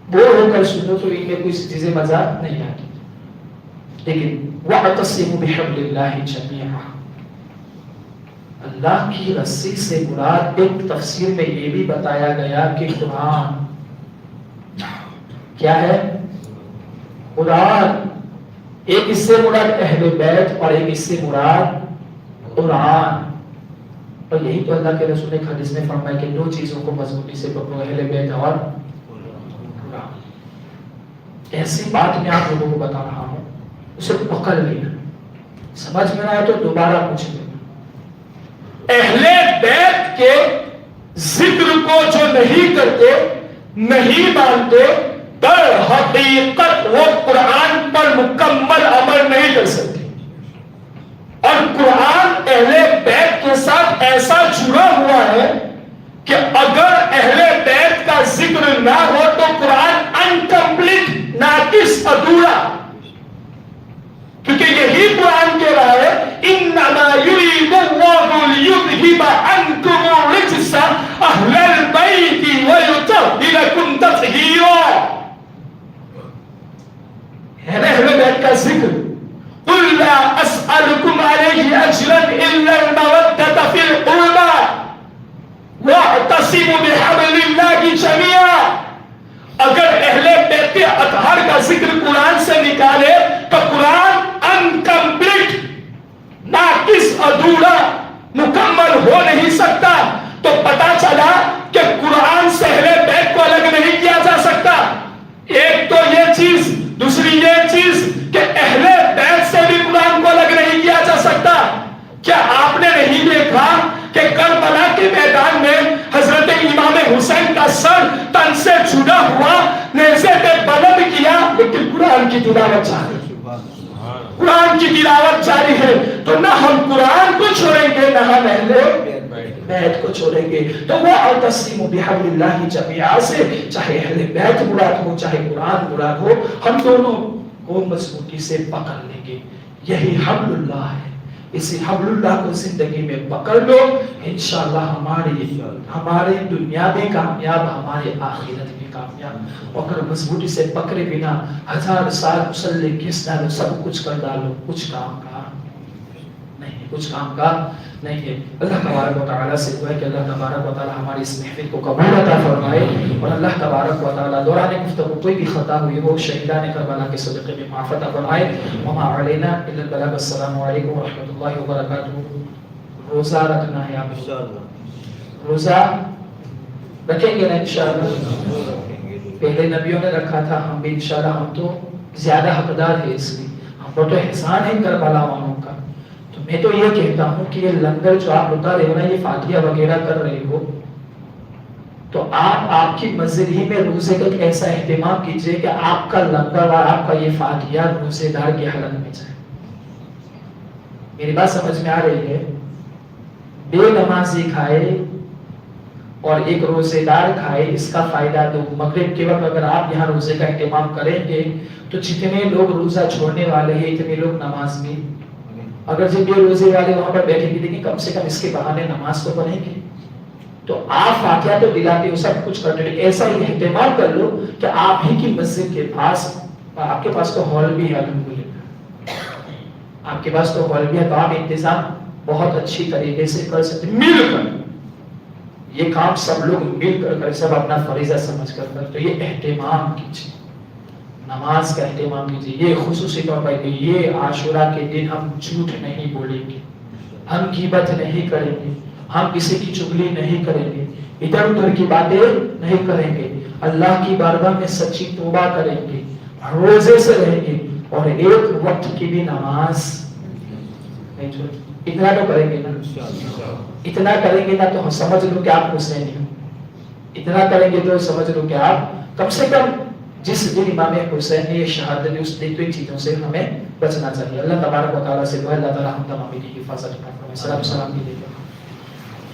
بور ہو کر سنو تو ان میں کچھ چیزیں مزہ نہیں آتی. لیکن وَاعْتَصِمُوا بِحَبْلِ اللَّهِ جَمِيعًا, اللہ کی رسی سے مراد ایک تفسیر میں یہ بھی بتایا گیا کہ قرآن کیا ہے, قرآن. ایک اس سے مراد اہل بیت اور ایک اس سے مراد قرآن. اور یہی تو اللہ کے رسول نے حدیث میں فرمایا کہ دو چیزوں کو مضبوطی سے پکڑو, اہل بیت اور قرآن. ایسی بات میں آپ لوگوں کو بتا رہا ہوں, اسے پکڑ لینا, سمجھ میں نہ آئے تو دوبارہ پوچھ لینا. اہل بیت کے ذکر کو جو نہیں کرتے, نہیں مانتے, در حقیقت وہ قرآن پر مکمل عمل نہیں کر سکتے. اور قرآن اہل بیت کے ساتھ ایسا جڑا ہوا ہے کہ اگر اہل بیت کا ذکر نہ ہو تو قرآن انکمپلیٹ, ناقص, ادھورا. کیونکہ یہی قرآن کہہ رہا ہے انما یرید اللہ لیذھب عنکم الرجس اہل البیت ویطہرکم تطہیرا. ہے نا اہل بیت کا ذکر. قل لا اسألکم علیہ اجرا الا المودۃ فی القربى واعتصموا بحبل اللہ جمیعا. اگر اہل بیت اطہار کا ذکر قرآن سے نکالے تو قرآن انکمپلیٹ, ناقص, ادھورا, مکمل ہو نہیں سکتا. تو پتا چلا کہ قرآن سے اہل بیت کو الگ نہیں کیا جا سکتا. ایک تو یہ چیز, دوسری یہ چیز کہ اہل بیت سے بھی قرآن کو الگ نہیں کیا جا سکتا. کیا آپ نے نہیں دیکھا کہ کربلا کے میدان میں حضرت امام حسین کا سر تن سے جدا ہوا, نیزے پہ بلند کیا, لیکن قرآن کی تلاوت جاری ہے, قرآن کی تلاوت جاری ہے. تو نہ ہم قرآن کو چھوڑیں گے نہ ہم اہل بیت کو چھوڑیں گے. تو وہ اعتصموا بحبل اللہ جمیعا سے چاہے اہل بیت مراد ہو چاہے قرآن مراد ہو, ہم دونوں کو مضبوطی سے پکڑ لیں گے. یہی حبل اللہ ہے. اسی حبل اللہ کو زندگی میں پکڑ لو, انشاءاللہ ہماری دنیا بھی کامیاب, ہمارے آخرت بھی کامیاب. اگر مضبوطی سے پکڑے بنا 1000 سال مسلح کس نہ سب کچھ کر ڈالو, کچھ کام کا نہیں, کچھ کام کا نہیں ہے. اللہ تبارک و تعالیٰ سے دعا ہے کہ اللہ تبارک و تعالیٰ ہماری اس محفل کو قبول عطا فرمائے, اور اللہ تبارک و تعالیٰ دوران گفتگو کوئی بھی خطا ہوئی ہو شہیدان کربلا کے صدقے میں معاف عطا فرمائے. وما علینا الا البلاغ. السلام علیکم ورحمۃ اللہ وبرکاتہ. روزہ رکھنا ہے آپ, روزہ رکھیں گے نا انشاءاللہ. پہلے نبیوں نے رکھا تھا, ہم بھی انشاءاللہ. ہم تو زیادہ حقدار ہے اس لیے, ہم پر تو احسان ہے کربلا والوں کا. تو میں تو یہ کہتا ہوں کہ یہ لنگر جو آپ اٹھا رہے ہو نا, یہ فاتحہ وغیرہ کر رہے ہو, تو آپ کی مسجد ہی میں روزے کا ایسا اہتمام کیجئے کہ آپ کا لنگر اور آپ کا یہ فاتحہ روزے دار کی حالت میں جائے. میری بات سمجھ میں آ رہی ہے؟ بے نمازی کھائے اور ایک روزے دار کھائے, اس کا فائدہ دو. مغرب کے وقت اگر آپ یہاں روزے کا اہتمام کریں گے تو جتنے لوگ روزہ چھوڑنے والے ہیں اتنے لوگ نماز بھی, اگر جب یہ روزے والے وہاں پر بیٹھے گی لیکن کم سے کم اس کے بہانے نماز تو پڑھیں گے. تو آپ فاتحہ تو دلاتے ہو, سب کچھ کرتے ہو, ایسا ہی اہتمام کر لو کہ آپ ہی کی مسجد کے پاس, آپ کے پاس تو ہال بھی ہے الحمدللہ, آپ کے پاس تو ہال بھی ہے, تو آپ انتظام بہت اچھی طریقے سے کر سکتے. مل کر یہ کام سب لوگ مل کر سب اپنا فریضہ سمجھ کر تو یہ اہتمام کیجیے, نماز کا اہتمام کیجیے. یہ خصوصی طور پر کہ یہ عاشورہ کے دن ہم جھوٹ نہیں بولیں گے, ہم غیبت نہیں کریں گے, ہم کسی کی چغلی نہیں کریں گے, ادھر ادھر کی باتیں نہیں کریں گے, اللہ کی بارگاہ میں سچی توبہ کریں گے, روزے سے رہیں گے, اور ایک وقت کی بھی نماز نہیں چھوڑیں. اتنا تو کریں گے نا, اتنا کریں گے نا تو سمجھ لو کہ آپ حسینی ہو. اتنا کریں گے تو سمجھ لو کہ آپ کم سے کم جس دن امام حسین نے یہ شہادت دی اس دن تو ان چیزوں سے ہمیں بچنا چاہیے. اللہ تبارک و تعالیٰ سے دعا, اللہ تعالیٰ ہم تمام کی حفاظت فرمائے. سلام کی